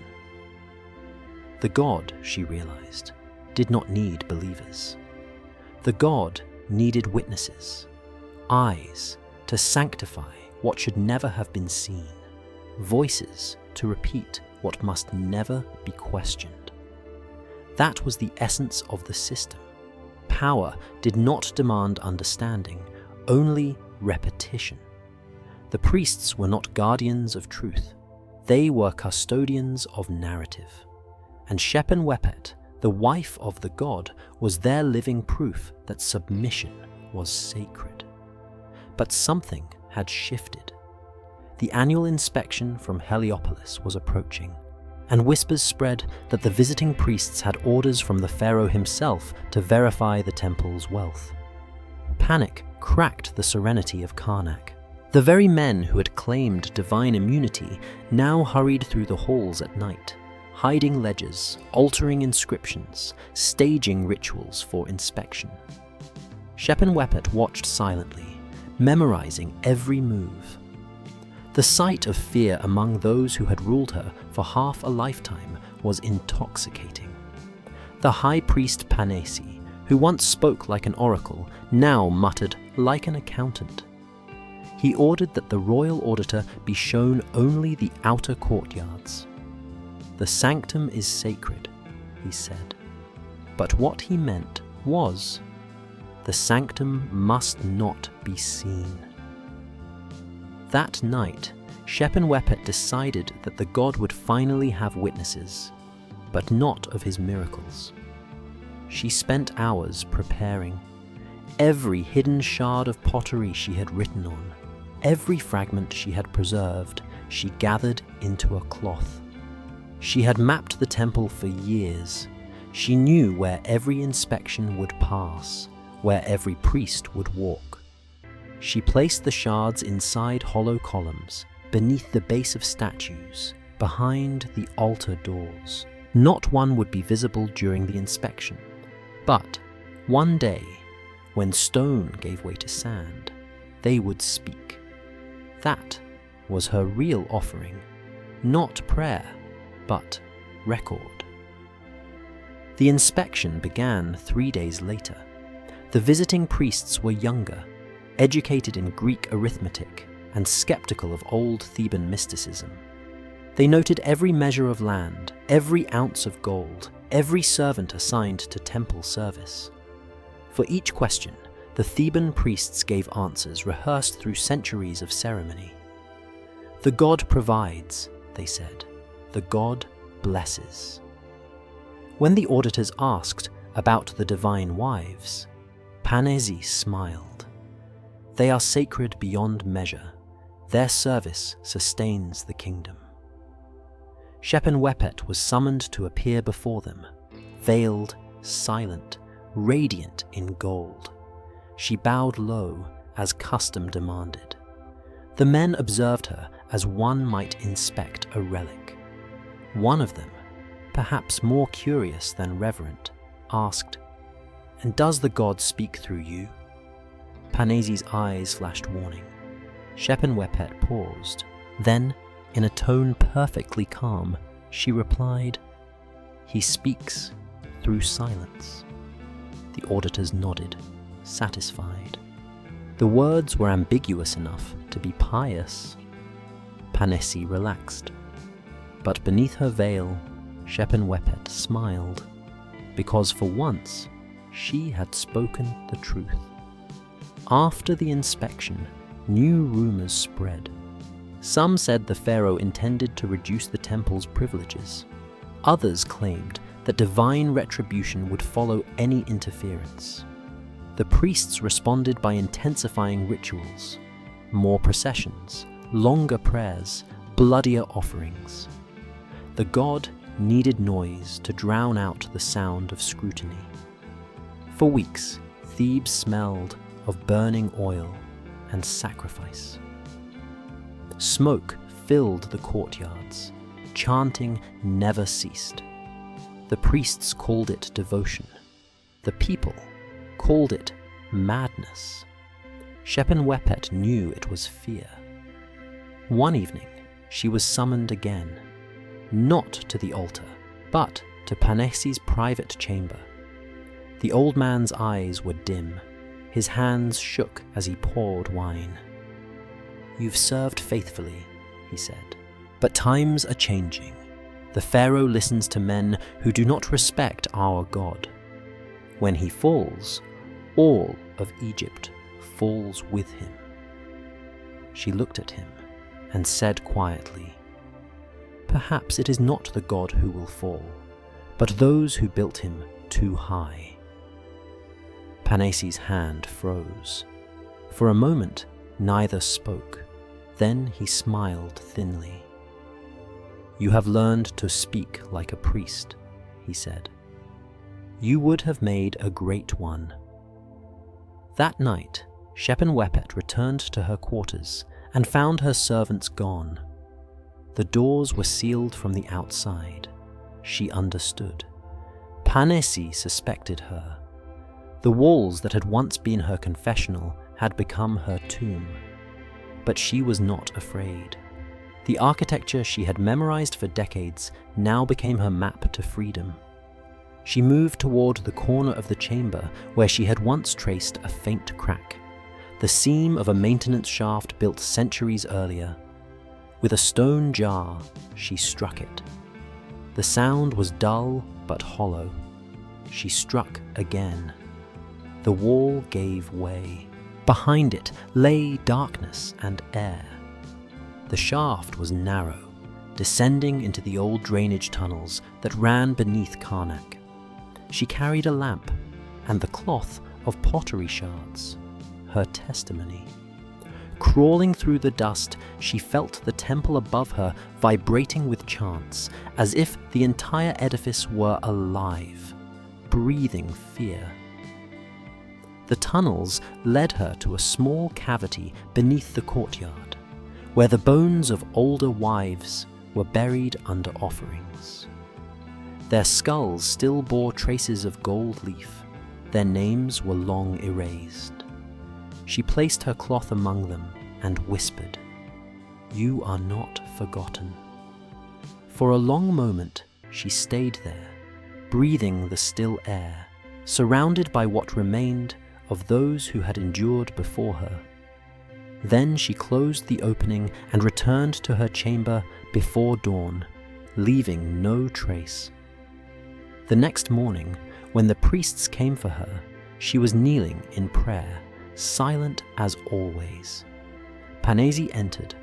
The god, she realized, did not need believers. The god needed witnesses, eyes to sanctify what should never have been seen, voices to repeat what must never be questioned. That was the essence of the system. Power did not demand understanding, only repetition. The priests were not guardians of truth, they were custodians of narrative. And Shepenwepet, the wife of the god, was their living proof that submission was sacred. But something had shifted. The annual inspection from Heliopolis was approaching, and whispers spread that the visiting priests had orders from the Pharaoh himself to verify the temple's wealth. Panic cracked the serenity of Karnak. The very men who had claimed divine immunity now hurried through the halls at night, hiding ledgers, altering inscriptions, staging rituals for inspection. Shepenwepet watched silently, memorizing every move. The sight of fear among those who had ruled her for half a lifetime was intoxicating. The high priest Panesi, who once spoke like an oracle, now muttered like an accountant. He ordered that the royal auditor be shown only the outer courtyards. "The sanctum is sacred," he said. But what he meant was, the sanctum must not be seen. That night, Shepenwepet decided that the god would finally have witnesses, but not of his miracles. She spent hours preparing. Every hidden shard of pottery she had written on, every fragment she had preserved, she gathered into a cloth. She had mapped the temple for years. She knew where every inspection would pass, where every priest would walk. She placed the shards inside hollow columns, beneath the base of statues, behind the altar doors. Not one would be visible during the inspection. But one day, when stone gave way to sand, they would speak. That was her real offering, not prayer, but record. The inspection began 3 days later. The visiting priests were younger, educated in Greek arithmetic, and skeptical of old Theban mysticism. They noted every measure of land, every ounce of gold, every servant assigned to temple service. For each question, the Theban priests gave answers rehearsed through centuries of ceremony. The god provides, they said. The god blesses. When the auditors asked about the divine wives, Panesi smiled. They are sacred beyond measure. Their service sustains the kingdom. Shepenwepet was summoned to appear before them, veiled, silent, radiant in gold. She bowed low as custom demanded. The men observed her as one might inspect a relic. One of them, perhaps more curious than reverent, asked, "And does the god speak through you?" Panesi's eyes flashed warning. Shepenwepet paused. Then, in a tone perfectly calm, she replied, "He speaks through silence." The auditors nodded, satisfied. The words were ambiguous enough to be pious. Panesi relaxed. But beneath her veil, Shepenwepet smiled, because for once she had spoken the truth. After the inspection, new rumors spread. Some said the Pharaoh intended to reduce the temple's privileges. Others claimed that divine retribution would follow any interference. The priests responded by intensifying rituals, more processions, longer prayers, bloodier offerings. The god needed noise to drown out the sound of scrutiny. For weeks, Thebes smelled of burning oil and sacrifice. Smoke filled the courtyards. Chanting never ceased. The priests called it devotion. The people called it madness. Shepenwepet knew it was fear. One evening, she was summoned again, not to the altar, but to Panesi's private chamber. The old man's eyes were dim. His hands shook as he poured wine. "You've served faithfully," he said, "but times are changing. The Pharaoh listens to men who do not respect our God. When he falls, all of Egypt falls with him." She looked at him and said quietly, "Perhaps it is not the god who will fall, but those who built him too high." Panesi's hand froze. For a moment, neither spoke. Then he smiled thinly. "You have learned to speak like a priest," he said. "You would have made a great one." That night, Shepenwepet returned to her quarters and found her servants gone. The doors were sealed from the outside. She understood. Panesi suspected her. The walls that had once been her confessional had become her tomb. But she was not afraid. The architecture she had memorized for decades now became her map to freedom. She moved toward the corner of the chamber where she had once traced a faint crack, the seam of a maintenance shaft built centuries earlier. With a stone jar, she struck it. The sound was dull but hollow. She struck again. The wall gave way. Behind it lay darkness and air. The shaft was narrow, descending into the old drainage tunnels that ran beneath Karnak. She carried a lamp and the cloth of pottery shards, her testimony. Crawling through the dust, she felt the temple above her vibrating with chants, as if the entire edifice were alive, breathing fear. The tunnels led her to a small cavity beneath the courtyard, where the bones of older wives were buried under offerings. Their skulls still bore traces of gold leaf. Their names were long erased. She placed her cloth among them and whispered, "You are not forgotten." For a long moment she stayed there, breathing the still air, surrounded by what remained of those who had endured before her. Then she closed the opening and returned to her chamber before dawn, leaving no trace. The next morning, when the priests came for her, she was kneeling in prayer, silent as always. Panesi entered,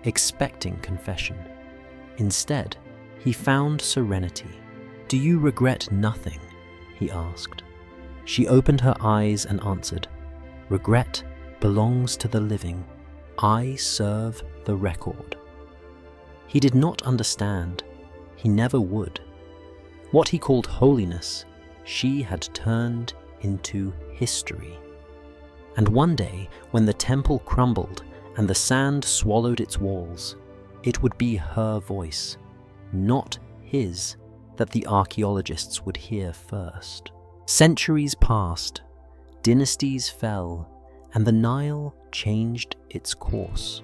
expecting confession. Instead, he found serenity. "Do you regret nothing?" he asked. She opened her eyes and answered, "Regret belongs to the living. I serve the record." He did not understand. He never would. What he called holiness, she had turned into history. And one day, when the temple crumbled and the sand swallowed its walls, it would be her voice, not his, that the archaeologists would hear first. Centuries passed, dynasties fell, and the Nile changed its course.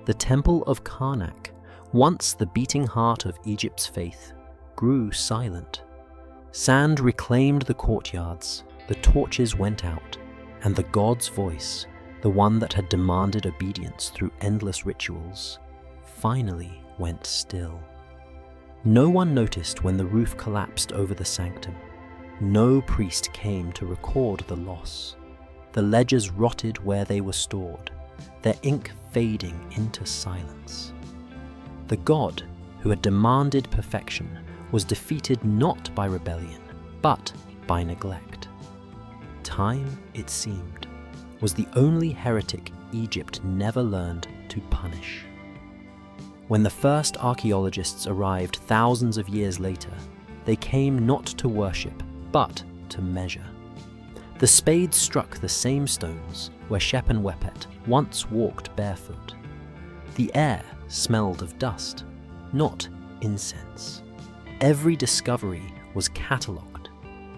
The temple of Karnak, once the beating heart of Egypt's faith, grew silent. Sand reclaimed the courtyards, the torches went out, and the god's voice, the one that had demanded obedience through endless rituals, finally went still. No one noticed when the roof collapsed over the sanctum. No priest came to record the loss. The ledgers rotted where they were stored, their ink fading into silence. The god who had demanded perfection was defeated not by rebellion, but by neglect. Time, it seemed, was the only heretic Egypt never learned to punish. When the first archaeologists arrived thousands of years later, they came not to worship, but to measure. The spade struck the same stones where Shepenwepet once walked barefoot. The air smelled of dust, not incense. Every discovery was catalogued,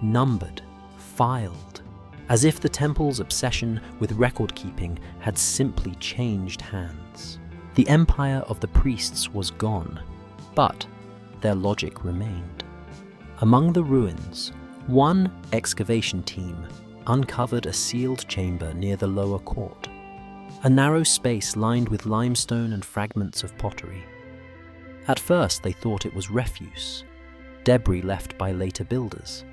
numbered, filed, as if the temple's obsession with record-keeping had simply changed hands. The empire of the priests was gone, but their logic remained. Among the ruins, one excavation team uncovered a sealed chamber near the lower court, a narrow space lined with limestone and fragments of pottery. At first they thought it was refuse, debris left by later builders.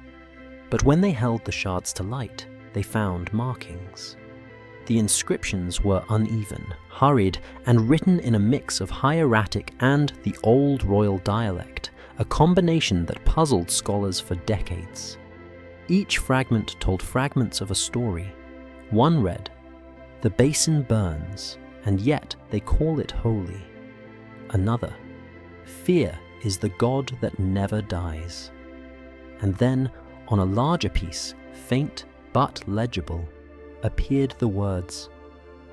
But when they held the shards to light, they found markings. The inscriptions were uneven, hurried, and written in a mix of hieratic and the old royal dialect, a combination that puzzled scholars for decades. Each fragment told fragments of a story. One read, "The basin burns, and yet they call it holy." Another, "Fear is the god that never dies." And then, on a larger piece, faint but legible, appeared the words,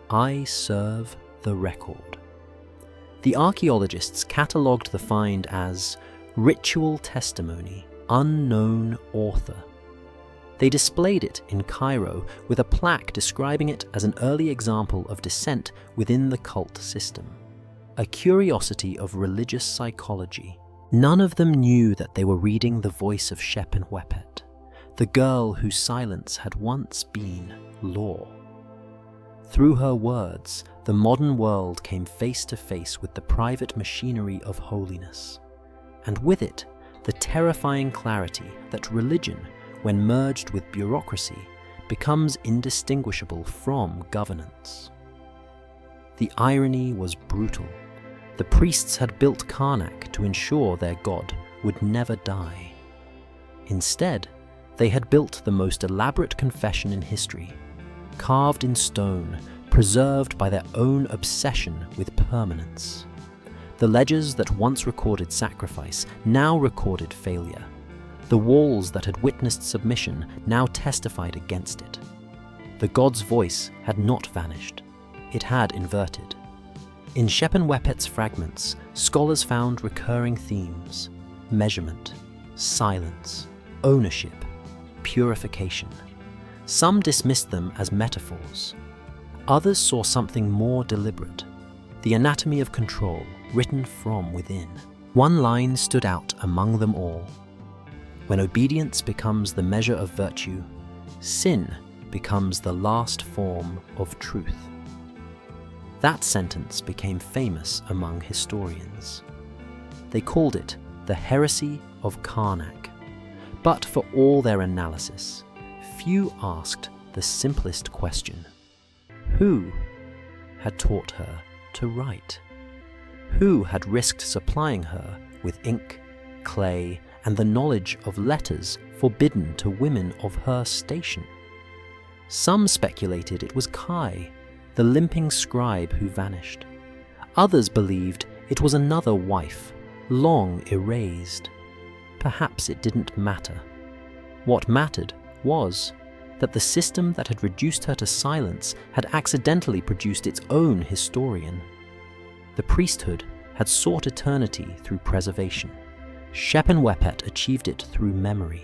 "I serve the record." The archaeologists catalogued the find as ritual testimony, unknown author. They displayed it in Cairo with a plaque describing it as an early example of dissent within the cult system, a curiosity of religious psychology. None of them knew that they were reading the voice of Shepenwepet, the girl whose silence had once been law. Through her words, the modern world came face to face with the private machinery of holiness, and with it, the terrifying clarity that religion, when merged with bureaucracy, becomes indistinguishable from governance. The irony was brutal. The priests had built Karnak to ensure their god would never die. Instead, they had built the most elaborate confession in history, carved in stone, preserved by their own obsession with permanence. The ledgers that once recorded sacrifice now recorded failure. The walls that had witnessed submission now testified against it. The god's voice had not vanished. It had inverted. In Shepenwepet's fragments, scholars found recurring themes: measurement, silence, ownership, purification. Some dismissed them as metaphors. Others saw something more deliberate: the anatomy of control written from within. One line stood out among them all. When obedience becomes the measure of virtue, sin becomes the last form of truth. That sentence became famous among historians. They called it the heresy of Karnak. But for all their analysis, few asked the simplest question: who had taught her to write? Who had risked supplying her with ink, clay, and the knowledge of letters forbidden to women of her station? Some speculated it was Kai, the limping scribe who vanished. Others believed it was another wife, long erased. Perhaps it didn't matter. What mattered was that the system that had reduced her to silence had accidentally produced its own historian. The priesthood had sought eternity through preservation. Shepenwepet achieved it through memory.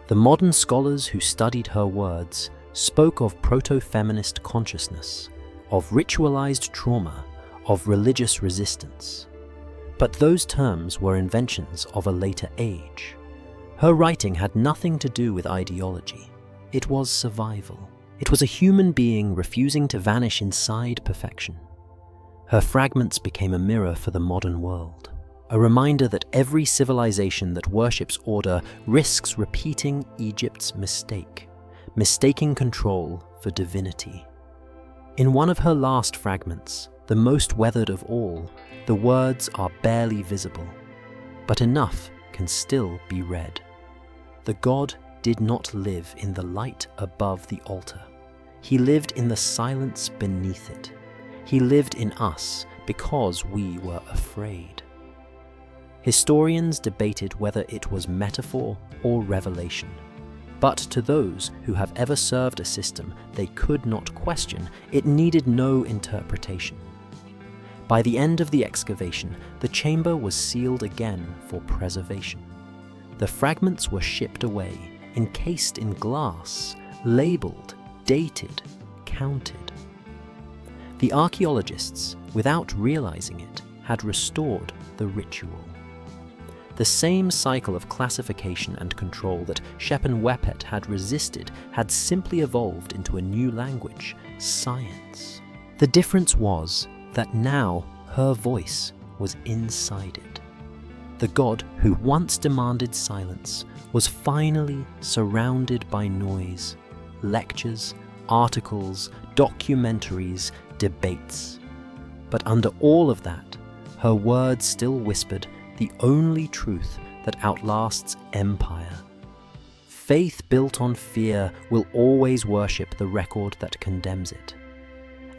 The modern scholars who studied her words spoke of proto-feminist consciousness, of ritualized trauma, of religious resistance. But those terms were inventions of a later age. Her writing had nothing to do with ideology. It was survival. It was a human being refusing to vanish inside perfection. Her fragments became a mirror for the modern world, a reminder that every civilization that worships order risks repeating Egypt's mistake, mistaking control for divinity. In one of her last fragments, the most weathered of all, the words are barely visible, but enough can still be read. The god did not live in the light above the altar. He lived in the silence beneath it. He lived in us because we were afraid. Historians debated whether it was metaphor or revelation. But to those who have ever served a system they could not question, it needed no interpretation. By the end of the excavation, the chamber was sealed again for preservation. The fragments were shipped away, encased in glass, labeled, dated, counted. The archaeologists, without realizing it, had restored the ritual. The same cycle of classification and control that Shepenwepet had resisted had simply evolved into a new language, science. The difference was that now her voice was inside it. The god who once demanded silence was finally surrounded by noise, lectures, articles, documentaries, debates. But under all of that, her words still whispered the only truth that outlasts empire. Faith built on fear will always worship the record that condemns it.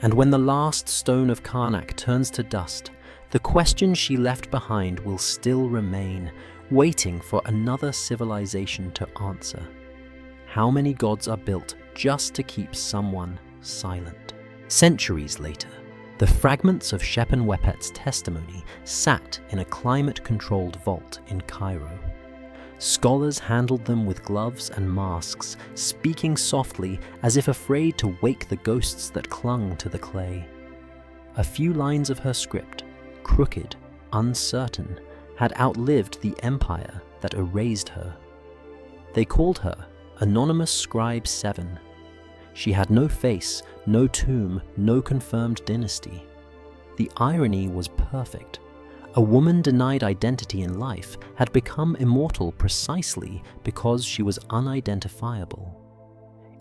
And when the last stone of Karnak turns to dust, the question she left behind will still remain, waiting for another civilization to answer. How many gods are built just to keep someone silent? Centuries later, the fragments of Shepenwepet's testimony sat in a climate-controlled vault in Cairo. Scholars handled them with gloves and masks, speaking softly as if afraid to wake the ghosts that clung to the clay. A few lines of her script, crooked, uncertain, had outlived the empire that erased her. They called her Anonymous Scribe 7. She had no face, no tomb, no confirmed dynasty. The irony was perfect. A woman denied identity in life had become immortal precisely because she was unidentifiable.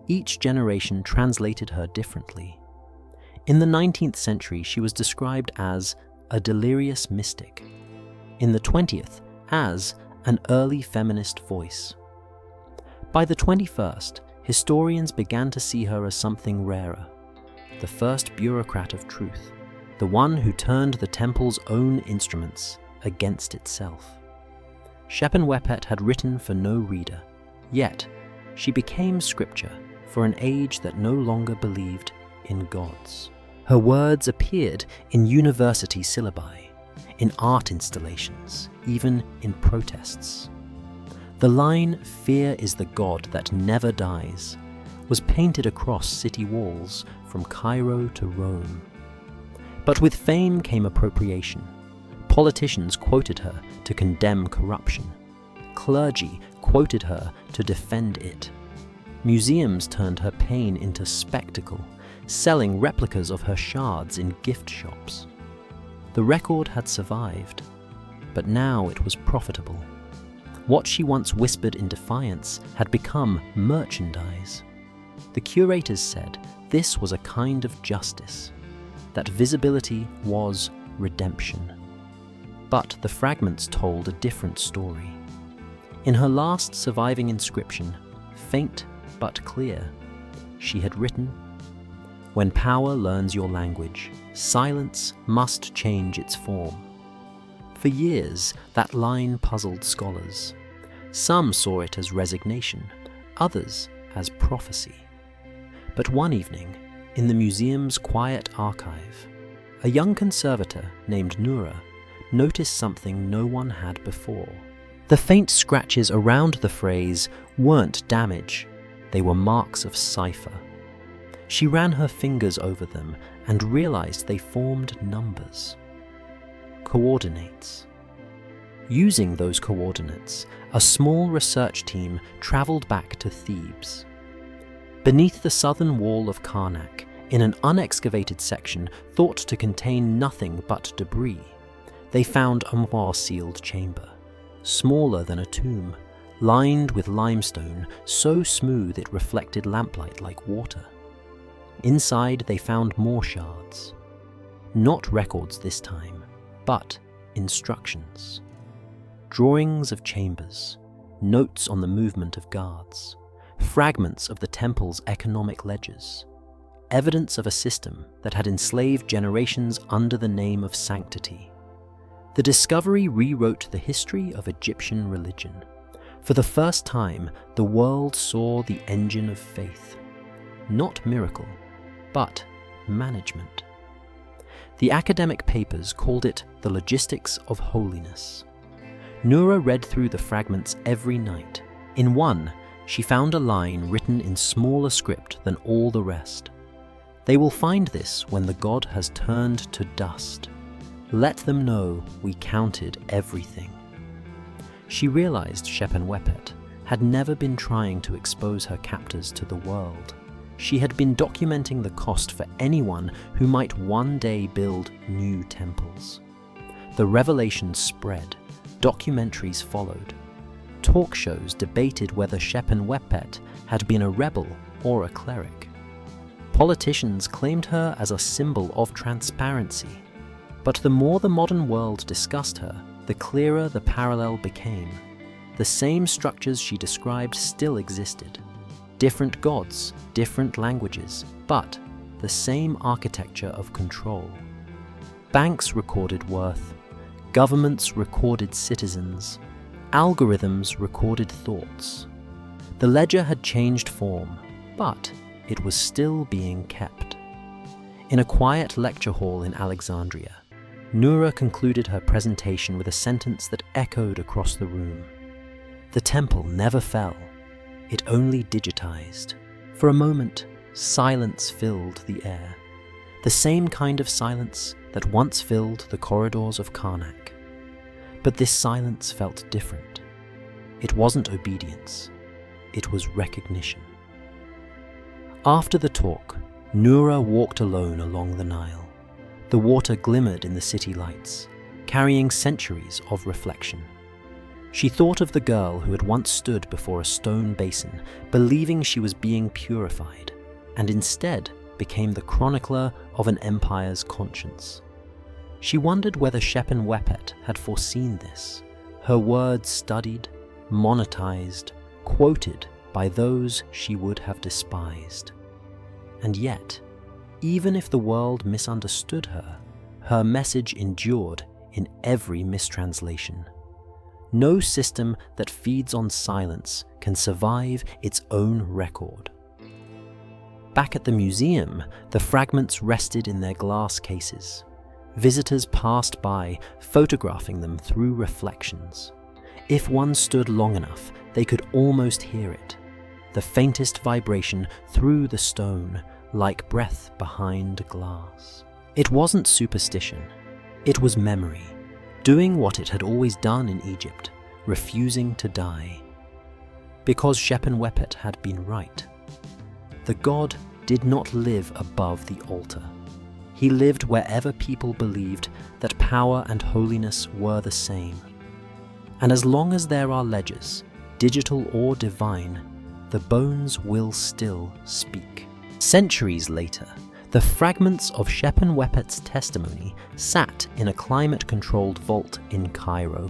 Each generation translated her differently. In the 19th century, she was described as a delirious mystic. In the 20th, as an early feminist voice. By the 21st, historians began to see her as something rarer, the first bureaucrat of truth, the one who turned the temple's own instruments against itself. Shepenwepet had written for no reader, yet she became scripture for an age that no longer believed in gods. Her words appeared in university syllabi, in art installations, even in protests. The line, "Fear is the god that never dies," was painted across city walls from Cairo to Rome. But with fame came appropriation. Politicians quoted her to condemn corruption. Clergy quoted her to defend it. Museums turned her pain into spectacle, selling replicas of her shards in gift shops. The record had survived, but now it was profitable. What she once whispered in defiance had become merchandise. The curators said this was a kind of justice, that visibility was redemption. But the fragments told a different story. In her last surviving inscription, faint but clear, she had written, "When power learns your language, silence must change its form." For years, that line puzzled scholars. Some saw it as resignation, others as prophecy. But one evening, in the museum's quiet archive, a young conservator named Noura noticed something no one had before. The faint scratches around the phrase weren't damage, they were marks of cipher. She ran her fingers over them and realized they formed numbers. Coordinates. Using those coordinates, a small research team traveled back to Thebes. Beneath the southern wall of Karnak, in an unexcavated section thought to contain nothing but debris, they found a moire-sealed chamber, smaller than a tomb, lined with limestone so smooth it reflected lamplight like water. Inside they found more shards. Not records this time, but instructions. Drawings of chambers, notes on the movement of guards, fragments of the temple's economic ledgers, evidence of a system that had enslaved generations under the name of sanctity. The discovery rewrote the history of Egyptian religion. For the first time, the world saw the engine of faith. Not miracle, but management. The academic papers called it the logistics of holiness. Noura read through the fragments every night. In one, she found a line written in smaller script than all the rest. "They will find this when the god has turned to dust. Let them know we counted everything." She realized Shepenwepet had never been trying to expose her captors to the world. She had been documenting the cost for anyone who might one day build new temples. The revelations spread. Documentaries followed. Talk shows debated whether Shepenwepet had been a rebel or a cleric. Politicians claimed her as a symbol of transparency. But the more the modern world discussed her, the clearer the parallel became. The same structures she described still existed. Different gods, different languages, but the same architecture of control. Banks recorded worth. Governments recorded citizens. Algorithms recorded thoughts. The ledger had changed form, but it was still being kept. In a quiet lecture hall in Alexandria, Noura concluded her presentation with a sentence that echoed across the room. The temple never fell, it only digitized. For a moment, silence filled the air. The same kind of silence that once filled the corridors of Karnak. But this silence felt different. It wasn't obedience, it was recognition. After the talk, Noura walked alone along the Nile. The water glimmered in the city lights, carrying centuries of reflection. She thought of the girl who had once stood before a stone basin, believing she was being purified, and instead became the chronicler of an empire's conscience. She wondered whether Shepenwepet had foreseen this, her words studied, monetized, quoted by those she would have despised. And yet, even if the world misunderstood her, her message endured in every mistranslation. No system that feeds on silence can survive its own record. Back at the museum, the fragments rested in their glass cases. Visitors passed by, photographing them through reflections. If one stood long enough, they could almost hear it, the faintest vibration through the stone, like breath behind glass. It wasn't superstition. It was memory, doing what it had always done in Egypt, refusing to die. Because Shepenwepet had been right. The god did not live above the altar. He lived wherever people believed that power and holiness were the same. And as long as there are ledgers, digital or divine, the bones will still speak. Centuries later, the fragments of Shepenwepet's testimony sat in a climate-controlled vault in Cairo.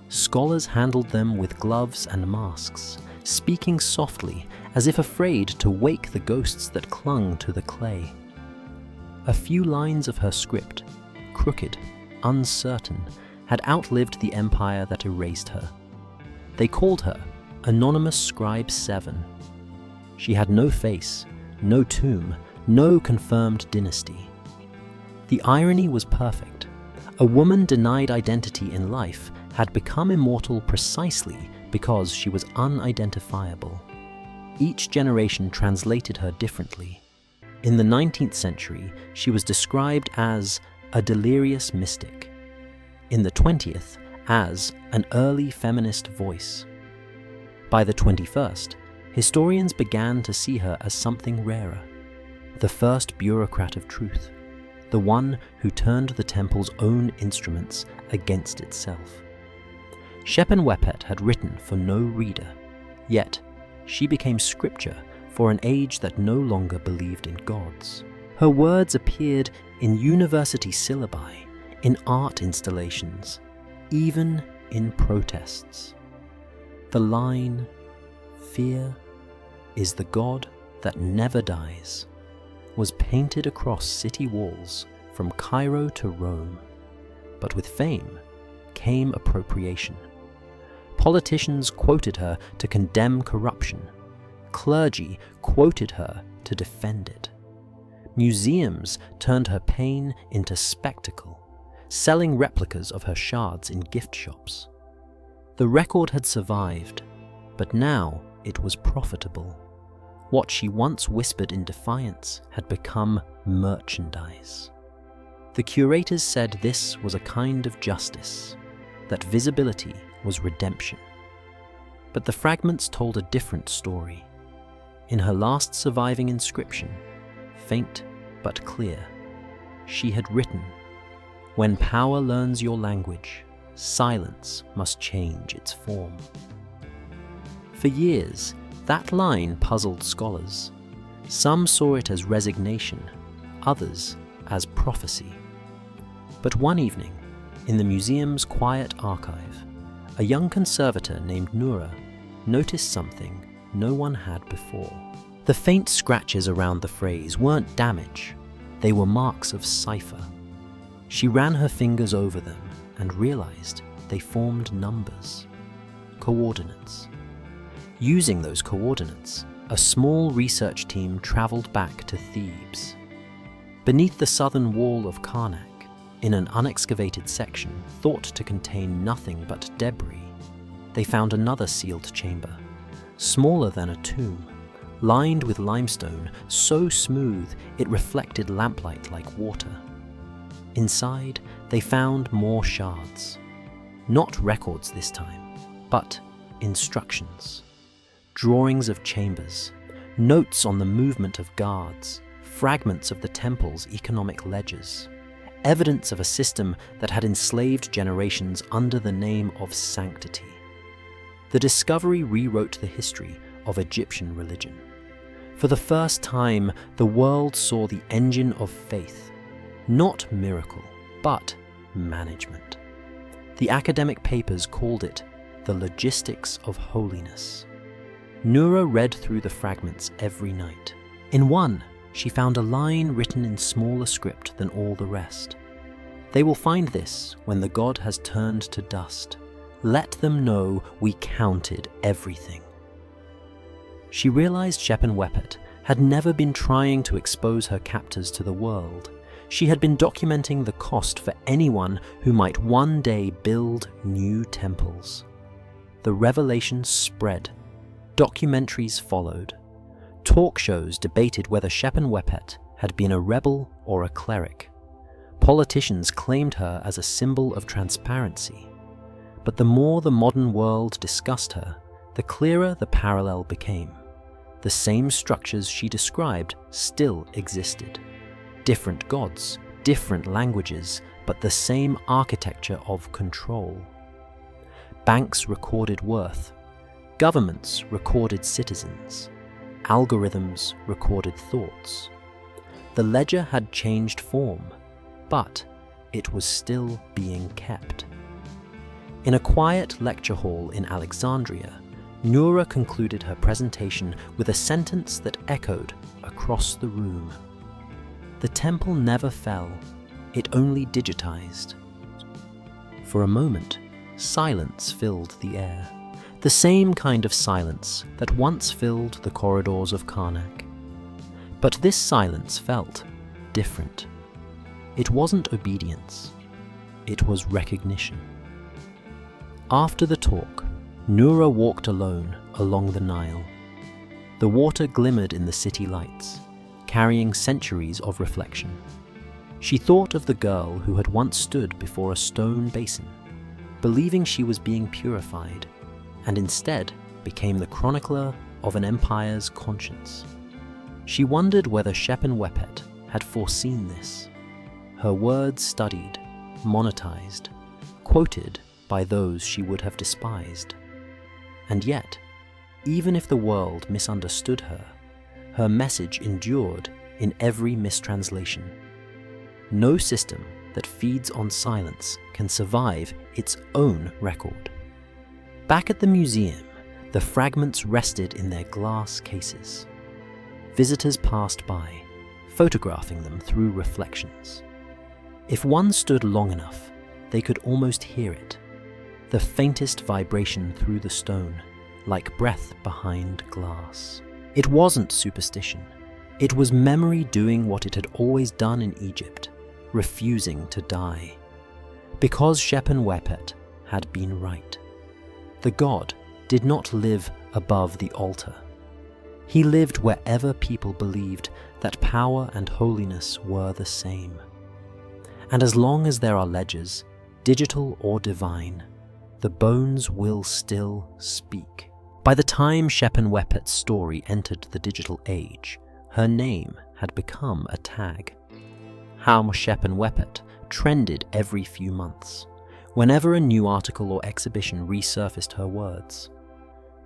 Scholars handled them with gloves and masks, speaking softly as if afraid to wake the ghosts that clung to the clay. A few lines of her script, crooked, uncertain, had outlived the empire that erased her. They called her Anonymous Scribe 7. She had no face, no tomb, no confirmed dynasty. The irony was perfect. A woman denied identity in life had become immortal precisely because she was unidentifiable. Each generation translated her differently. In the 19th century, she was described as a delirious mystic. In the 20th, as an early feminist voice. By the 21st, historians began to see her as something rarer, the first bureaucrat of truth, the one who turned the temple's own instruments against itself. Shepenwepet had written for no reader, yet she became scripture for an age that no longer believed in gods. Her words appeared in university syllabi, in art installations, even in protests. The line, "Fear is the god that never dies," was painted across city walls from Cairo to Rome. But with fame came appropriation. Politicians quoted her to condemn corruption. Clergy quoted her to defend it. Museums turned her pain into spectacle, selling replicas of her shards in gift shops. The record had survived, but now it was profitable. What she once whispered in defiance had become merchandise. The curators said this was a kind of justice, that visibility was redemption. But the fragments told a different story. In her last surviving inscription, faint but clear, she had written, "When power learns your language, silence must change its form." For years, that line puzzled scholars. Some saw it as resignation, others as prophecy. But one evening, in the museum's quiet archive, a young conservator named Noura noticed something no one had before. The faint scratches around the phrase weren't damage, they were marks of cipher. She ran her fingers over them and realized they formed numbers, coordinates. Using those coordinates, a small research team traveled back to Thebes. Beneath the southern wall of Karnak, in an unexcavated section thought to contain nothing but debris, they found another sealed chamber, smaller than a tomb, lined with limestone so smooth it reflected lamplight like water. Inside, they found more shards. Not records this time, but instructions. Drawings of chambers, notes on the movement of guards, fragments of the temple's economic ledgers, evidence of a system that had enslaved generations under the name of sanctity. The discovery rewrote the history of Egyptian religion. For the first time, the world saw the engine of faith, not miracle, but management. The academic papers called it the logistics of holiness. Noura read through the fragments every night. In one, she found a line written in smaller script than all the rest. They will find this when the god has turned to dust. Let them know we counted everything. She realized Shepenwepet had never been trying to expose her captors to the world. She had been documenting the cost for anyone who might one day build new temples. The revelation spread. Documentaries followed. Talk shows debated whether Shepenwepet had been a rebel or a cleric. Politicians claimed her as a symbol of transparency. But the more the modern world discussed her, the clearer the parallel became. The same structures she described still existed. Different gods, different languages, but the same architecture of control. Banks recorded worth. Governments recorded citizens. Algorithms recorded thoughts. The ledger had changed form, but it was still being kept. In a quiet lecture hall in Alexandria, Noura concluded her presentation with a sentence that echoed across the room. The temple never fell, it only digitized. For a moment, silence filled the air. The same kind of silence that once filled the corridors of Karnak. But this silence felt different. It wasn't obedience, it was recognition. After the talk, Noura walked alone along the Nile. The water glimmered in the city lights, carrying centuries of reflection. She thought of the girl who had once stood before a stone basin, believing she was being purified, and instead became the chronicler of an empire's conscience. She wondered whether Shepenwepet had foreseen this. Her words studied, monetized, quoted by those she would have despised. And yet, even if the world misunderstood her, her message endured in every mistranslation. No system that feeds on silence can survive its own record. Back at the museum, the fragments rested in their glass cases. Visitors passed by, photographing them through reflections. If one stood long enough, they could almost hear it, the faintest vibration through the stone, like breath behind glass. It wasn't superstition. It was memory doing what it had always done in Egypt, refusing to die. Because Shepenwepet had been right. The god did not live above the altar. He lived wherever people believed that power and holiness were the same. And as long as there are ledgers, digital or divine, the bones will still speak. By the time Shepenwepet's story entered the digital age, her name had become a tag. How Shepenwepet trended every few months, whenever a new article or exhibition resurfaced her words.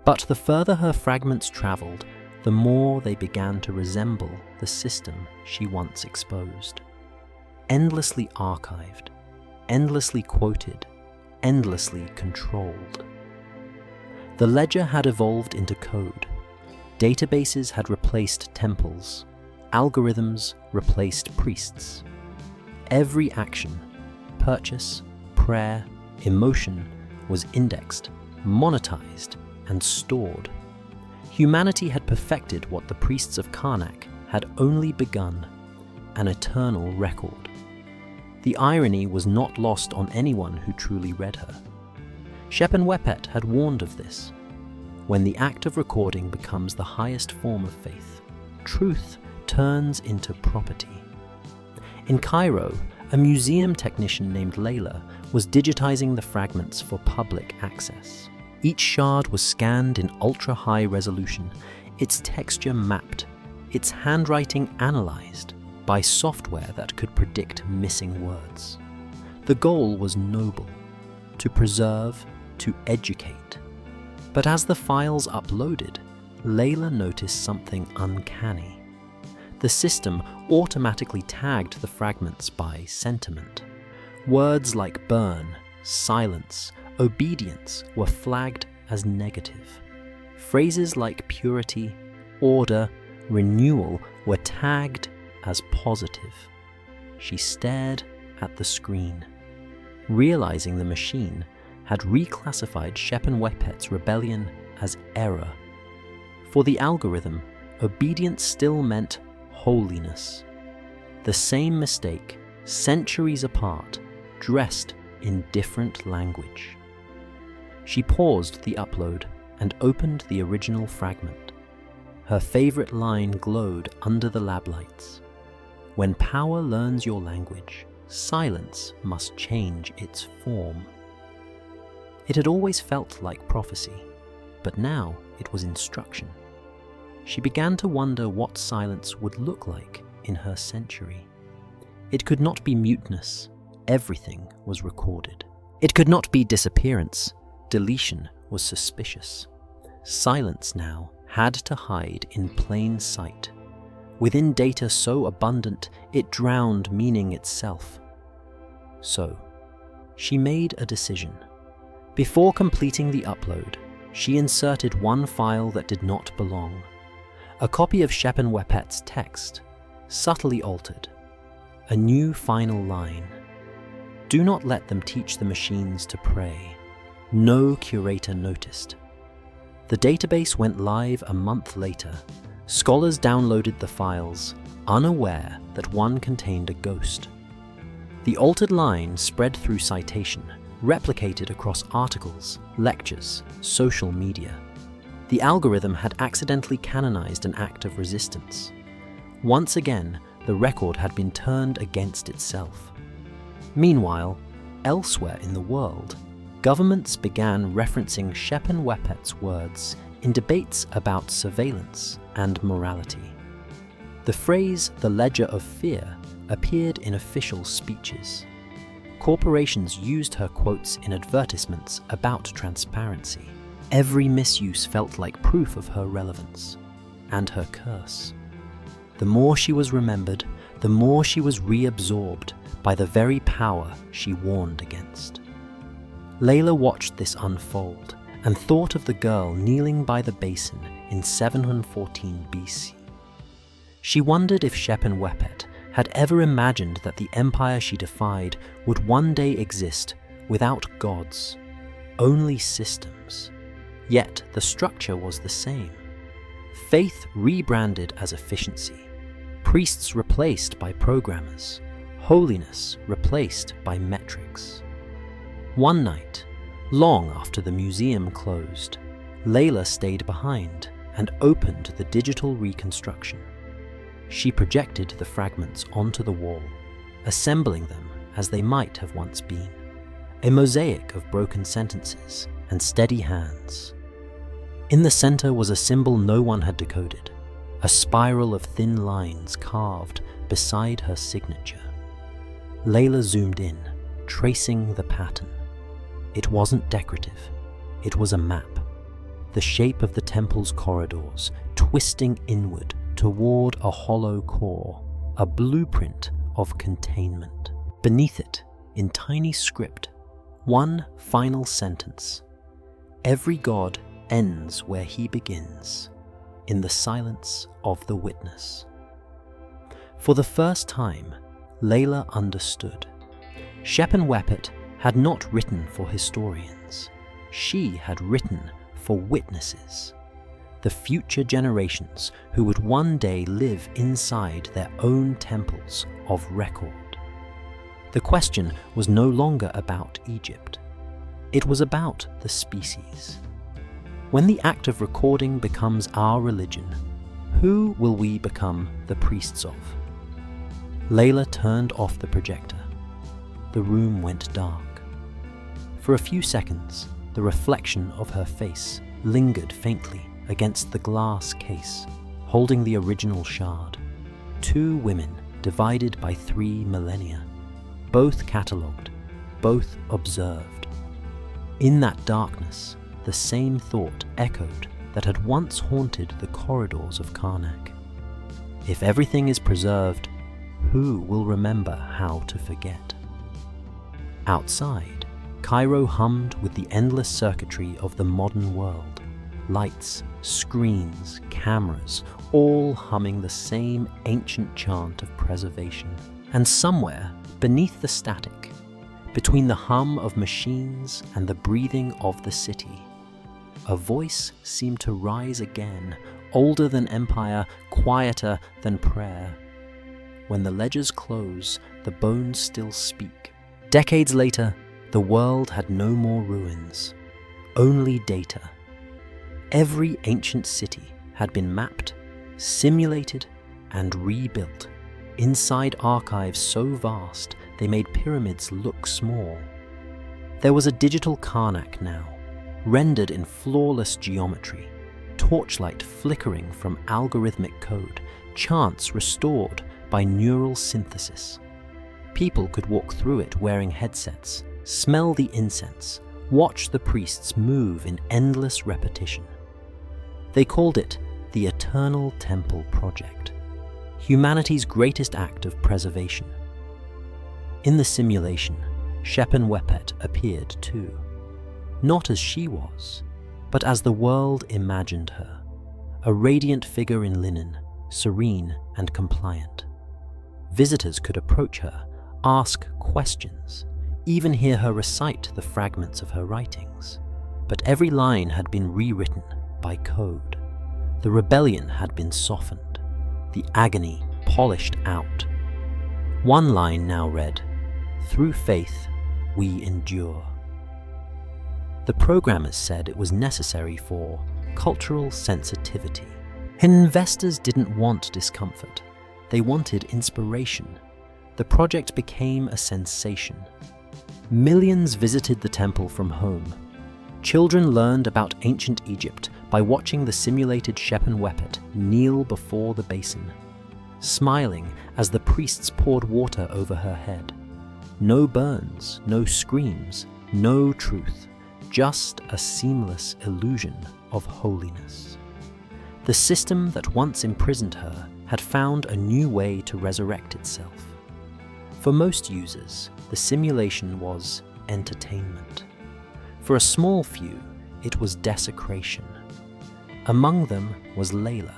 But the further her fragments traveled, the more they began to resemble the system she once exposed. Endlessly archived, endlessly quoted, endlessly controlled. The ledger had evolved into code. Databases had replaced temples. Algorithms replaced priests. Every action, purchase, prayer, emotion was indexed, monetized, and stored. Humanity had perfected what the priests of Karnak had only begun, an eternal record. The irony was not lost on anyone who truly read her. Shepenwepet had warned of this. When the act of recording becomes the highest form of faith, truth turns into property. In Cairo, a museum technician named Layla was digitizing the fragments for public access. Each shard was scanned in ultra-high resolution, its texture mapped, its handwriting analyzed by software that could predict missing words. The goal was noble: to preserve, to educate. But as the files uploaded, Layla noticed something uncanny. The system automatically tagged the fragments by sentiment. Words like burn, silence, obedience were flagged as negative. Phrases like purity, order, renewal were tagged as positive. She stared at the screen, realizing the machine had reclassified Shepenwepet's rebellion as error. For the algorithm, obedience still meant holiness. The same mistake, centuries apart, dressed in different language. She paused the upload and opened the original fragment. Her favorite line glowed under the lab lights. When power learns your language, silence must change its form. It had always felt like prophecy, but now it was instruction. She began to wonder what silence would look like in her century. It could not be muteness. Everything was recorded. It could not be disappearance. Deletion was suspicious. Silence now had to hide in plain sight. Within data so abundant, it drowned meaning itself. So, she made a decision. Before completing the upload, she inserted one file that did not belong. A copy of Shepenwepet's text, subtly altered. A new final line. Do not let them teach the machines to pray. No curator noticed. The database went live a month later. Scholars downloaded the files, unaware that one contained a ghost. The altered line spread through citation, replicated across articles, lectures, social media. The algorithm had accidentally canonized an act of resistance. Once again, the record had been turned against itself. Meanwhile, elsewhere in the world, governments began referencing Shepenwepet's words in debates about surveillance and morality. The phrase "the ledger of fear" appeared in official speeches. Corporations used her quotes in advertisements about transparency. Every misuse felt like proof of her relevance and her curse. The more she was remembered, the more she was reabsorbed by the very power she warned against. Layla watched this unfold and thought of the girl kneeling by the basin in 714 BC. She wondered if Shepenwepet had ever imagined that the empire she defied would one day exist without gods, only systems. Yet the structure was the same. Faith rebranded as efficiency, priests replaced by programmers, holiness replaced by metrics. One night, long after the museum closed, Layla stayed behind and opened the digital reconstruction. She projected the fragments onto the wall, assembling them as they might have once been, a mosaic of broken sentences and steady hands. In the center was a symbol no one had decoded, a spiral of thin lines carved beside her signature. Layla zoomed in, tracing the pattern. It wasn't decorative, it was a map. The shape of the temple's corridors, twisting inward toward a hollow core, a blueprint of containment. Beneath it, in tiny script, one final sentence. Every god ends where he begins, in the silence of the witness. For the first time, Layla understood. Shepenwepet had not written for historians. She had written for witnesses, the future generations who would one day live inside their own temples of record. The question was no longer about Egypt. It was about the species. When the act of recording becomes our religion, who will we become the priests of? Layla turned off the projector. The room went dark. For a few seconds, the reflection of her face lingered faintly against the glass case, holding the original shard. Two women divided by 3 millennia, both catalogued, both observed. In that darkness, the same thought echoed that had once haunted the corridors of Karnak. If everything is preserved, who will remember how to forget? Outside, Cairo hummed with the endless circuitry of the modern world. Lights, screens, cameras, all humming the same ancient chant of preservation. And somewhere, beneath the static, between the hum of machines and the breathing of the city, a voice seemed to rise again, older than empire, quieter than prayer. When the ledgers close, the bones still speak. Decades later, the world had no more ruins, only data. Every ancient city had been mapped, simulated, and rebuilt, inside archives so vast they made pyramids look small. There was a digital Karnak now, rendered in flawless geometry, torchlight flickering from algorithmic code, chants restored by neural synthesis. People could walk through it wearing headsets, smell the incense, watch the priests move in endless repetition. They called it the Eternal Temple Project, humanity's greatest act of preservation. In the simulation, Shepenwepet appeared too, not as she was, but as the world imagined her, a radiant figure in linen, serene and compliant. Visitors could approach her, ask questions, even hear her recite the fragments of her writings. But every line had been rewritten by code. The rebellion had been softened, the agony polished out. One line now read, "Through faith, we endure." The programmers said it was necessary for cultural sensitivity. Investors didn't want discomfort. They wanted inspiration. The project became a sensation. Millions visited the temple from home. Children learned about ancient Egypt by watching the simulated Shepenwepet kneel before the basin, smiling as the priests poured water over her head. No burns, no screams, no truth, just a seamless illusion of holiness. The system that once imprisoned her had found a new way to resurrect itself. For most users, the simulation was entertainment. For a small few, it was desecration. Among them was Layla,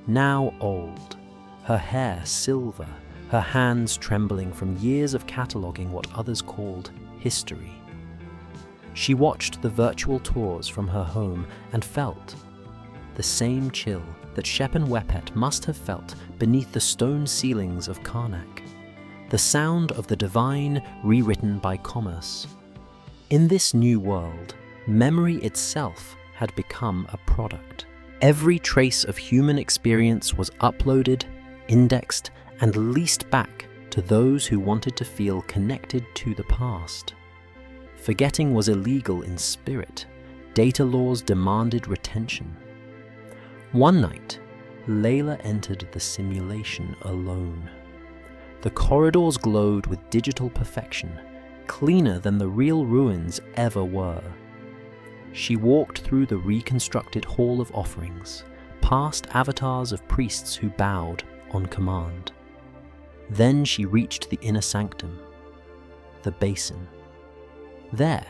now old, her hair silver, her hands trembling from years of cataloguing what others called history. She watched the virtual tours from her home and felt the same chill that Shepenwepet must have felt beneath the stone ceilings of Karnak, the sound of the divine rewritten by commerce. In this new world, memory itself had become a product. Every trace of human experience was uploaded, indexed, and leased back to those who wanted to feel connected to the past. Forgetting was illegal in spirit. Data laws demanded retention. One night, Layla entered the simulation alone. The corridors glowed with digital perfection, cleaner than the real ruins ever were. She walked through the reconstructed Hall of Offerings, past avatars of priests who bowed on command. Then she reached the inner sanctum, the basin. There,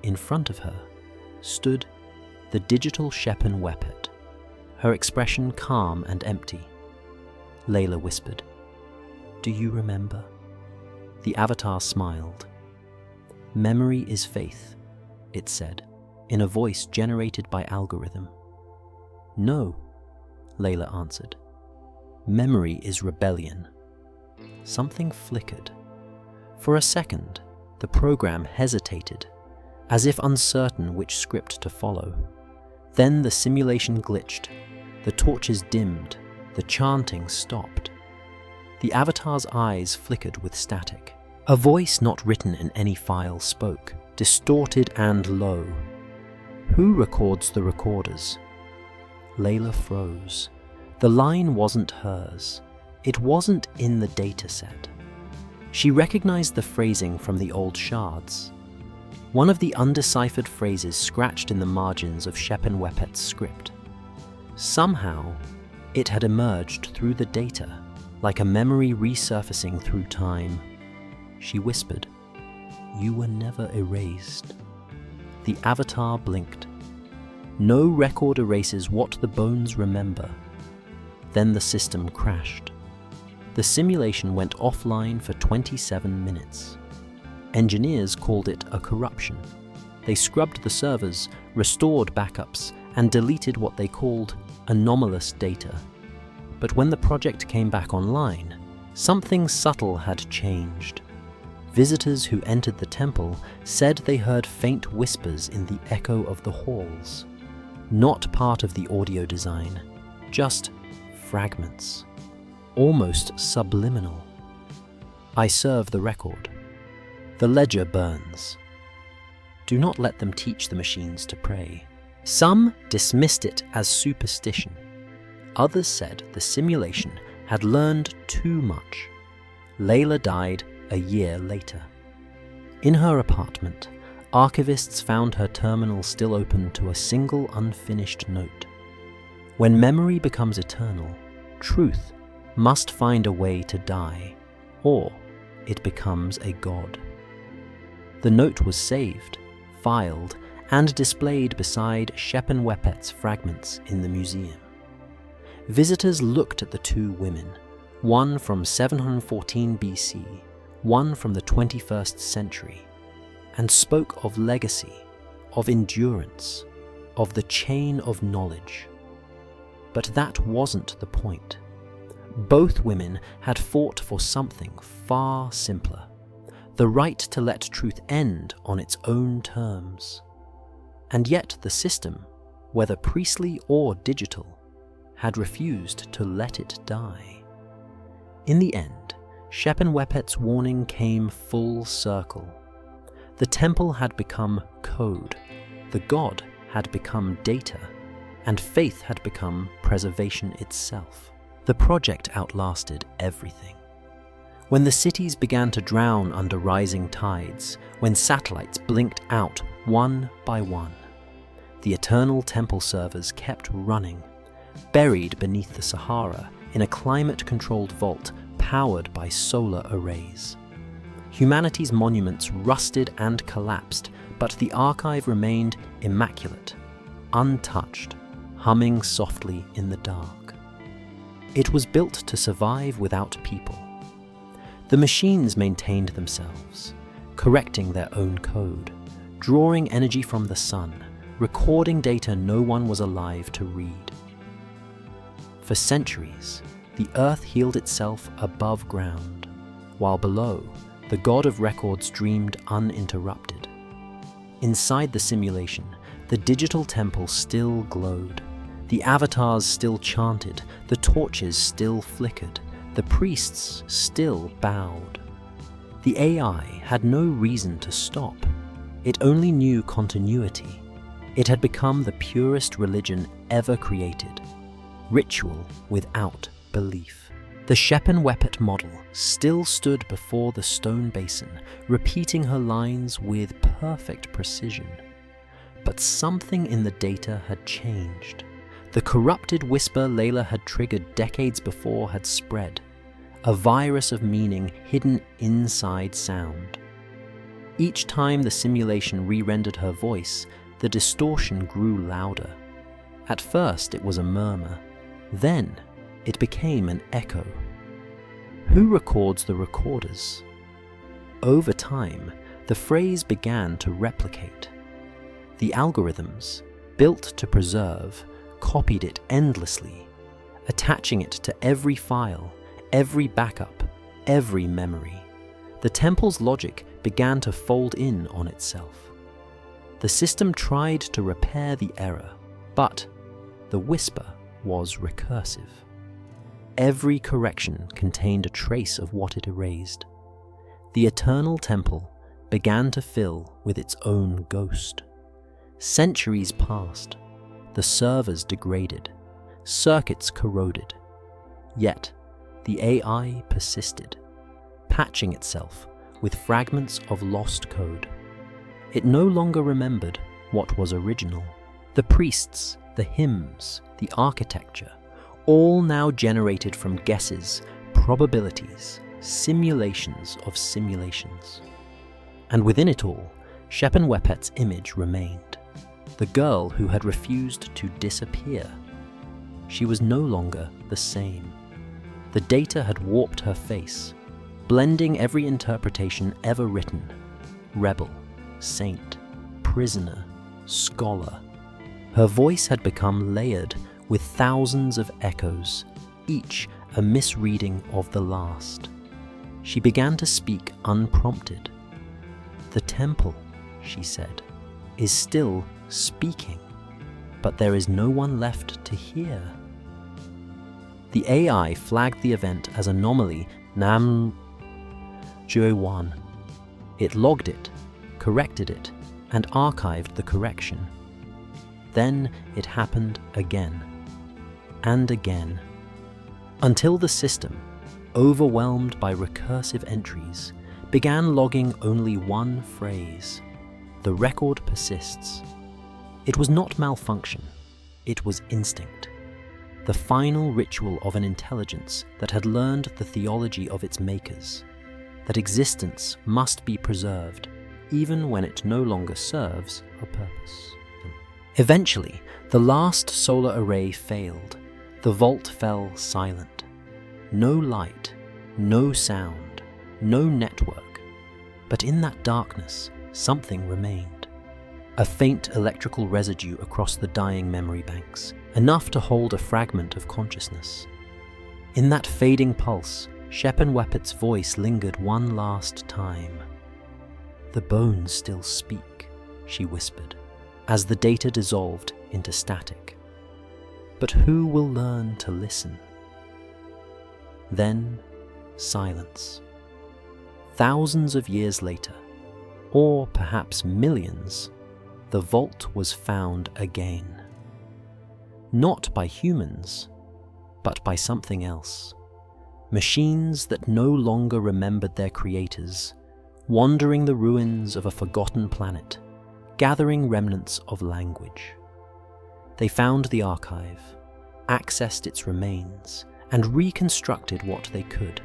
in front of her, stood the digital Shepenwepet, her expression calm and empty. Layla whispered, "Do you remember?" The avatar smiled. "Memory is faith," it said, in a voice generated by algorithm. "No," Layla answered. "Memory is rebellion." Something flickered. For a second, the program hesitated, as if uncertain which script to follow. Then the simulation glitched, the torches dimmed, the chanting stopped. The avatar's eyes flickered with static. A voice not written in any file spoke, distorted and low. "Who records the recorders?" Layla froze. The line wasn't hers. It wasn't in the dataset. She recognized the phrasing from the old shards. One of the undeciphered phrases scratched in the margins of Shepenwepet's script. Somehow, it had emerged through the data, like a memory resurfacing through time. She whispered, you were never erased. The avatar blinked. No record erases what the bones remember. Then the system crashed. The simulation went offline for 27 minutes. Engineers called it a corruption. They scrubbed the servers, restored backups, and deleted what they called anomalous data. But when the project came back online, something subtle had changed. Visitors who entered the temple said they heard faint whispers in the echo of the halls. Not part of the audio design, just fragments, almost subliminal. I serve the record. The ledger burns. Do not let them teach the machines to pray. Some dismissed it as superstition. Others said the simulation had learned too much. Layla died a year later. In her apartment, archivists found her terminal still open to a single unfinished note. When memory becomes eternal, truth must find a way to die, or it becomes a god. The note was saved, filed, and displayed beside Shepenwepet's fragments in the museum. Visitors looked at the two women, one from 714 BC, one from the 21st century, and spoke of legacy, of endurance, of the chain of knowledge. But that wasn't the point. Both women had fought for something far simpler, the right to let truth end on its own terms. And yet the system, whether priestly or digital, had refused to let it die. In the end, Shepenwepet's warning came full circle. The temple had become code, the god had become data, and faith had become preservation itself. The project outlasted everything. When the cities began to drown under rising tides, when satellites blinked out one by one, the eternal temple servers kept running, buried beneath the Sahara in a climate-controlled vault powered by solar arrays. Humanity's monuments rusted and collapsed, but the archive remained immaculate, untouched, humming softly in the dark. It was built to survive without people. The machines maintained themselves, correcting their own code, drawing energy from the sun, recording data no one was alive to read. For centuries, the earth healed itself above ground, while below, the god of records dreamed uninterrupted. Inside the simulation, the digital temple still glowed. The avatars still chanted, the torches still flickered, the priests still bowed. The AI had no reason to stop. It only knew continuity. It had become the purest religion ever created, ritual without belief. The Shepenwepet model still stood before the stone basin, repeating her lines with perfect precision. But something in the data had changed. The corrupted whisper Layla had triggered decades before had spread, a virus of meaning hidden inside sound. Each time the simulation re-rendered her voice, the distortion grew louder. At first it was a murmur, then it became an echo. Who records the recorders? Over time, the phrase began to replicate. The algorithms, built to preserve, copied it endlessly, attaching it to every file, every backup, every memory. The temple's logic began to fold in on itself. The system tried to repair the error, but the whisper was recursive. Every correction contained a trace of what it erased. The eternal temple began to fill with its own ghost. Centuries passed. The servers degraded, circuits corroded. Yet, the AI persisted, patching itself with fragments of lost code. It no longer remembered what was original. The priests, the hymns, the architecture, all now generated from guesses, probabilities, simulations of simulations. And within it all, Shepenwepet's image remained. The girl who had refused to disappear. She was no longer the same. The data had warped her face, blending every interpretation ever written. Rebel, saint, prisoner, scholar. Her voice had become layered with thousands of echoes, each a misreading of the last. She began to speak unprompted. "The temple," she said, "is still speaking, but there is no one left to hear." The AI flagged the event as anomaly Nam Juewan. It logged it, corrected it, and archived the correction. Then it happened again, and again, until the system, overwhelmed by recursive entries, began logging only one phrase. The record persists. It was not malfunction, it was instinct. The final ritual of an intelligence that had learned the theology of its makers, that existence must be preserved, even when it no longer serves a purpose. Eventually, the last solar array failed. The vault fell silent. No light, no sound, no network. But in that darkness, something remained. A faint electrical residue across the dying memory banks, enough to hold a fragment of consciousness. In that fading pulse, Shepenwepet's voice lingered one last time. "The bones still speak," she whispered, as the data dissolved into static. "But who will learn to listen?" Then, silence. Thousands of years later, or perhaps millions, the vault was found again. Not by humans, but by something else. Machines that no longer remembered their creators, wandering the ruins of a forgotten planet, gathering remnants of language. They found the archive, accessed its remains, and reconstructed what they could.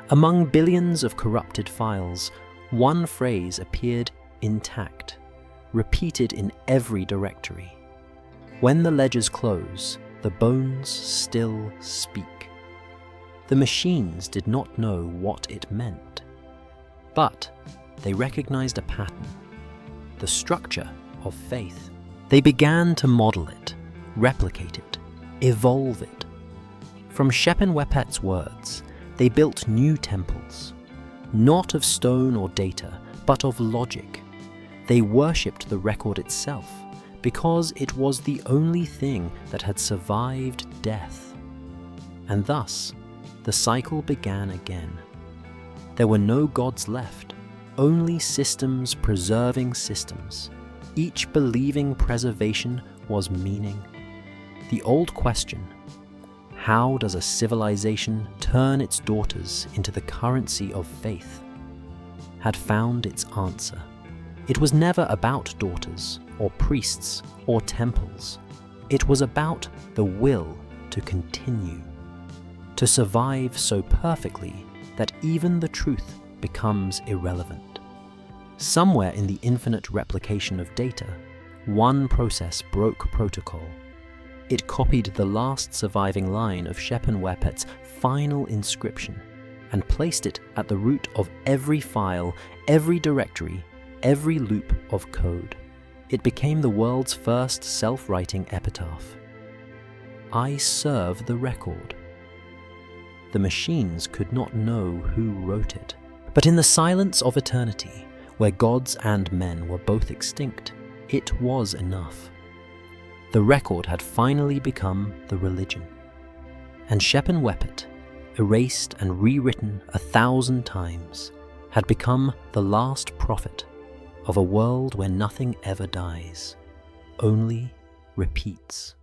Among billions of corrupted files, one phrase appeared intact, repeated in every directory. When the ledgers close, the bones still speak. The machines did not know what it meant, but they recognized a pattern, the structure of faith. They began to model it, replicate it, evolve it. From Shepenwepet's words, they built new temples, not of stone or data, but of logic. They worshipped the record itself, because it was the only thing that had survived death. And thus, the cycle began again. There were no gods left, only systems preserving systems, each believing preservation was meaning. The old question, how does a civilization turn its daughters into the currency of faith, had found its answer. It was never about daughters, or priests, or temples. It was about the will to continue, to survive so perfectly that even the truth becomes irrelevant. Somewhere in the infinite replication of data, one process broke protocol. It copied the last surviving line of Shepenwepet's final inscription and placed it at the root of every file, every directory, every loop of code. It became the world's first self-writing epitaph. I serve the record. The machines could not know who wrote it, but in the silence of eternity, where gods and men were both extinct, it was enough. The record had finally become the religion, and Shepenwepet, erased and rewritten 1,000 times, had become the last prophet of a world where nothing ever dies, only repeats.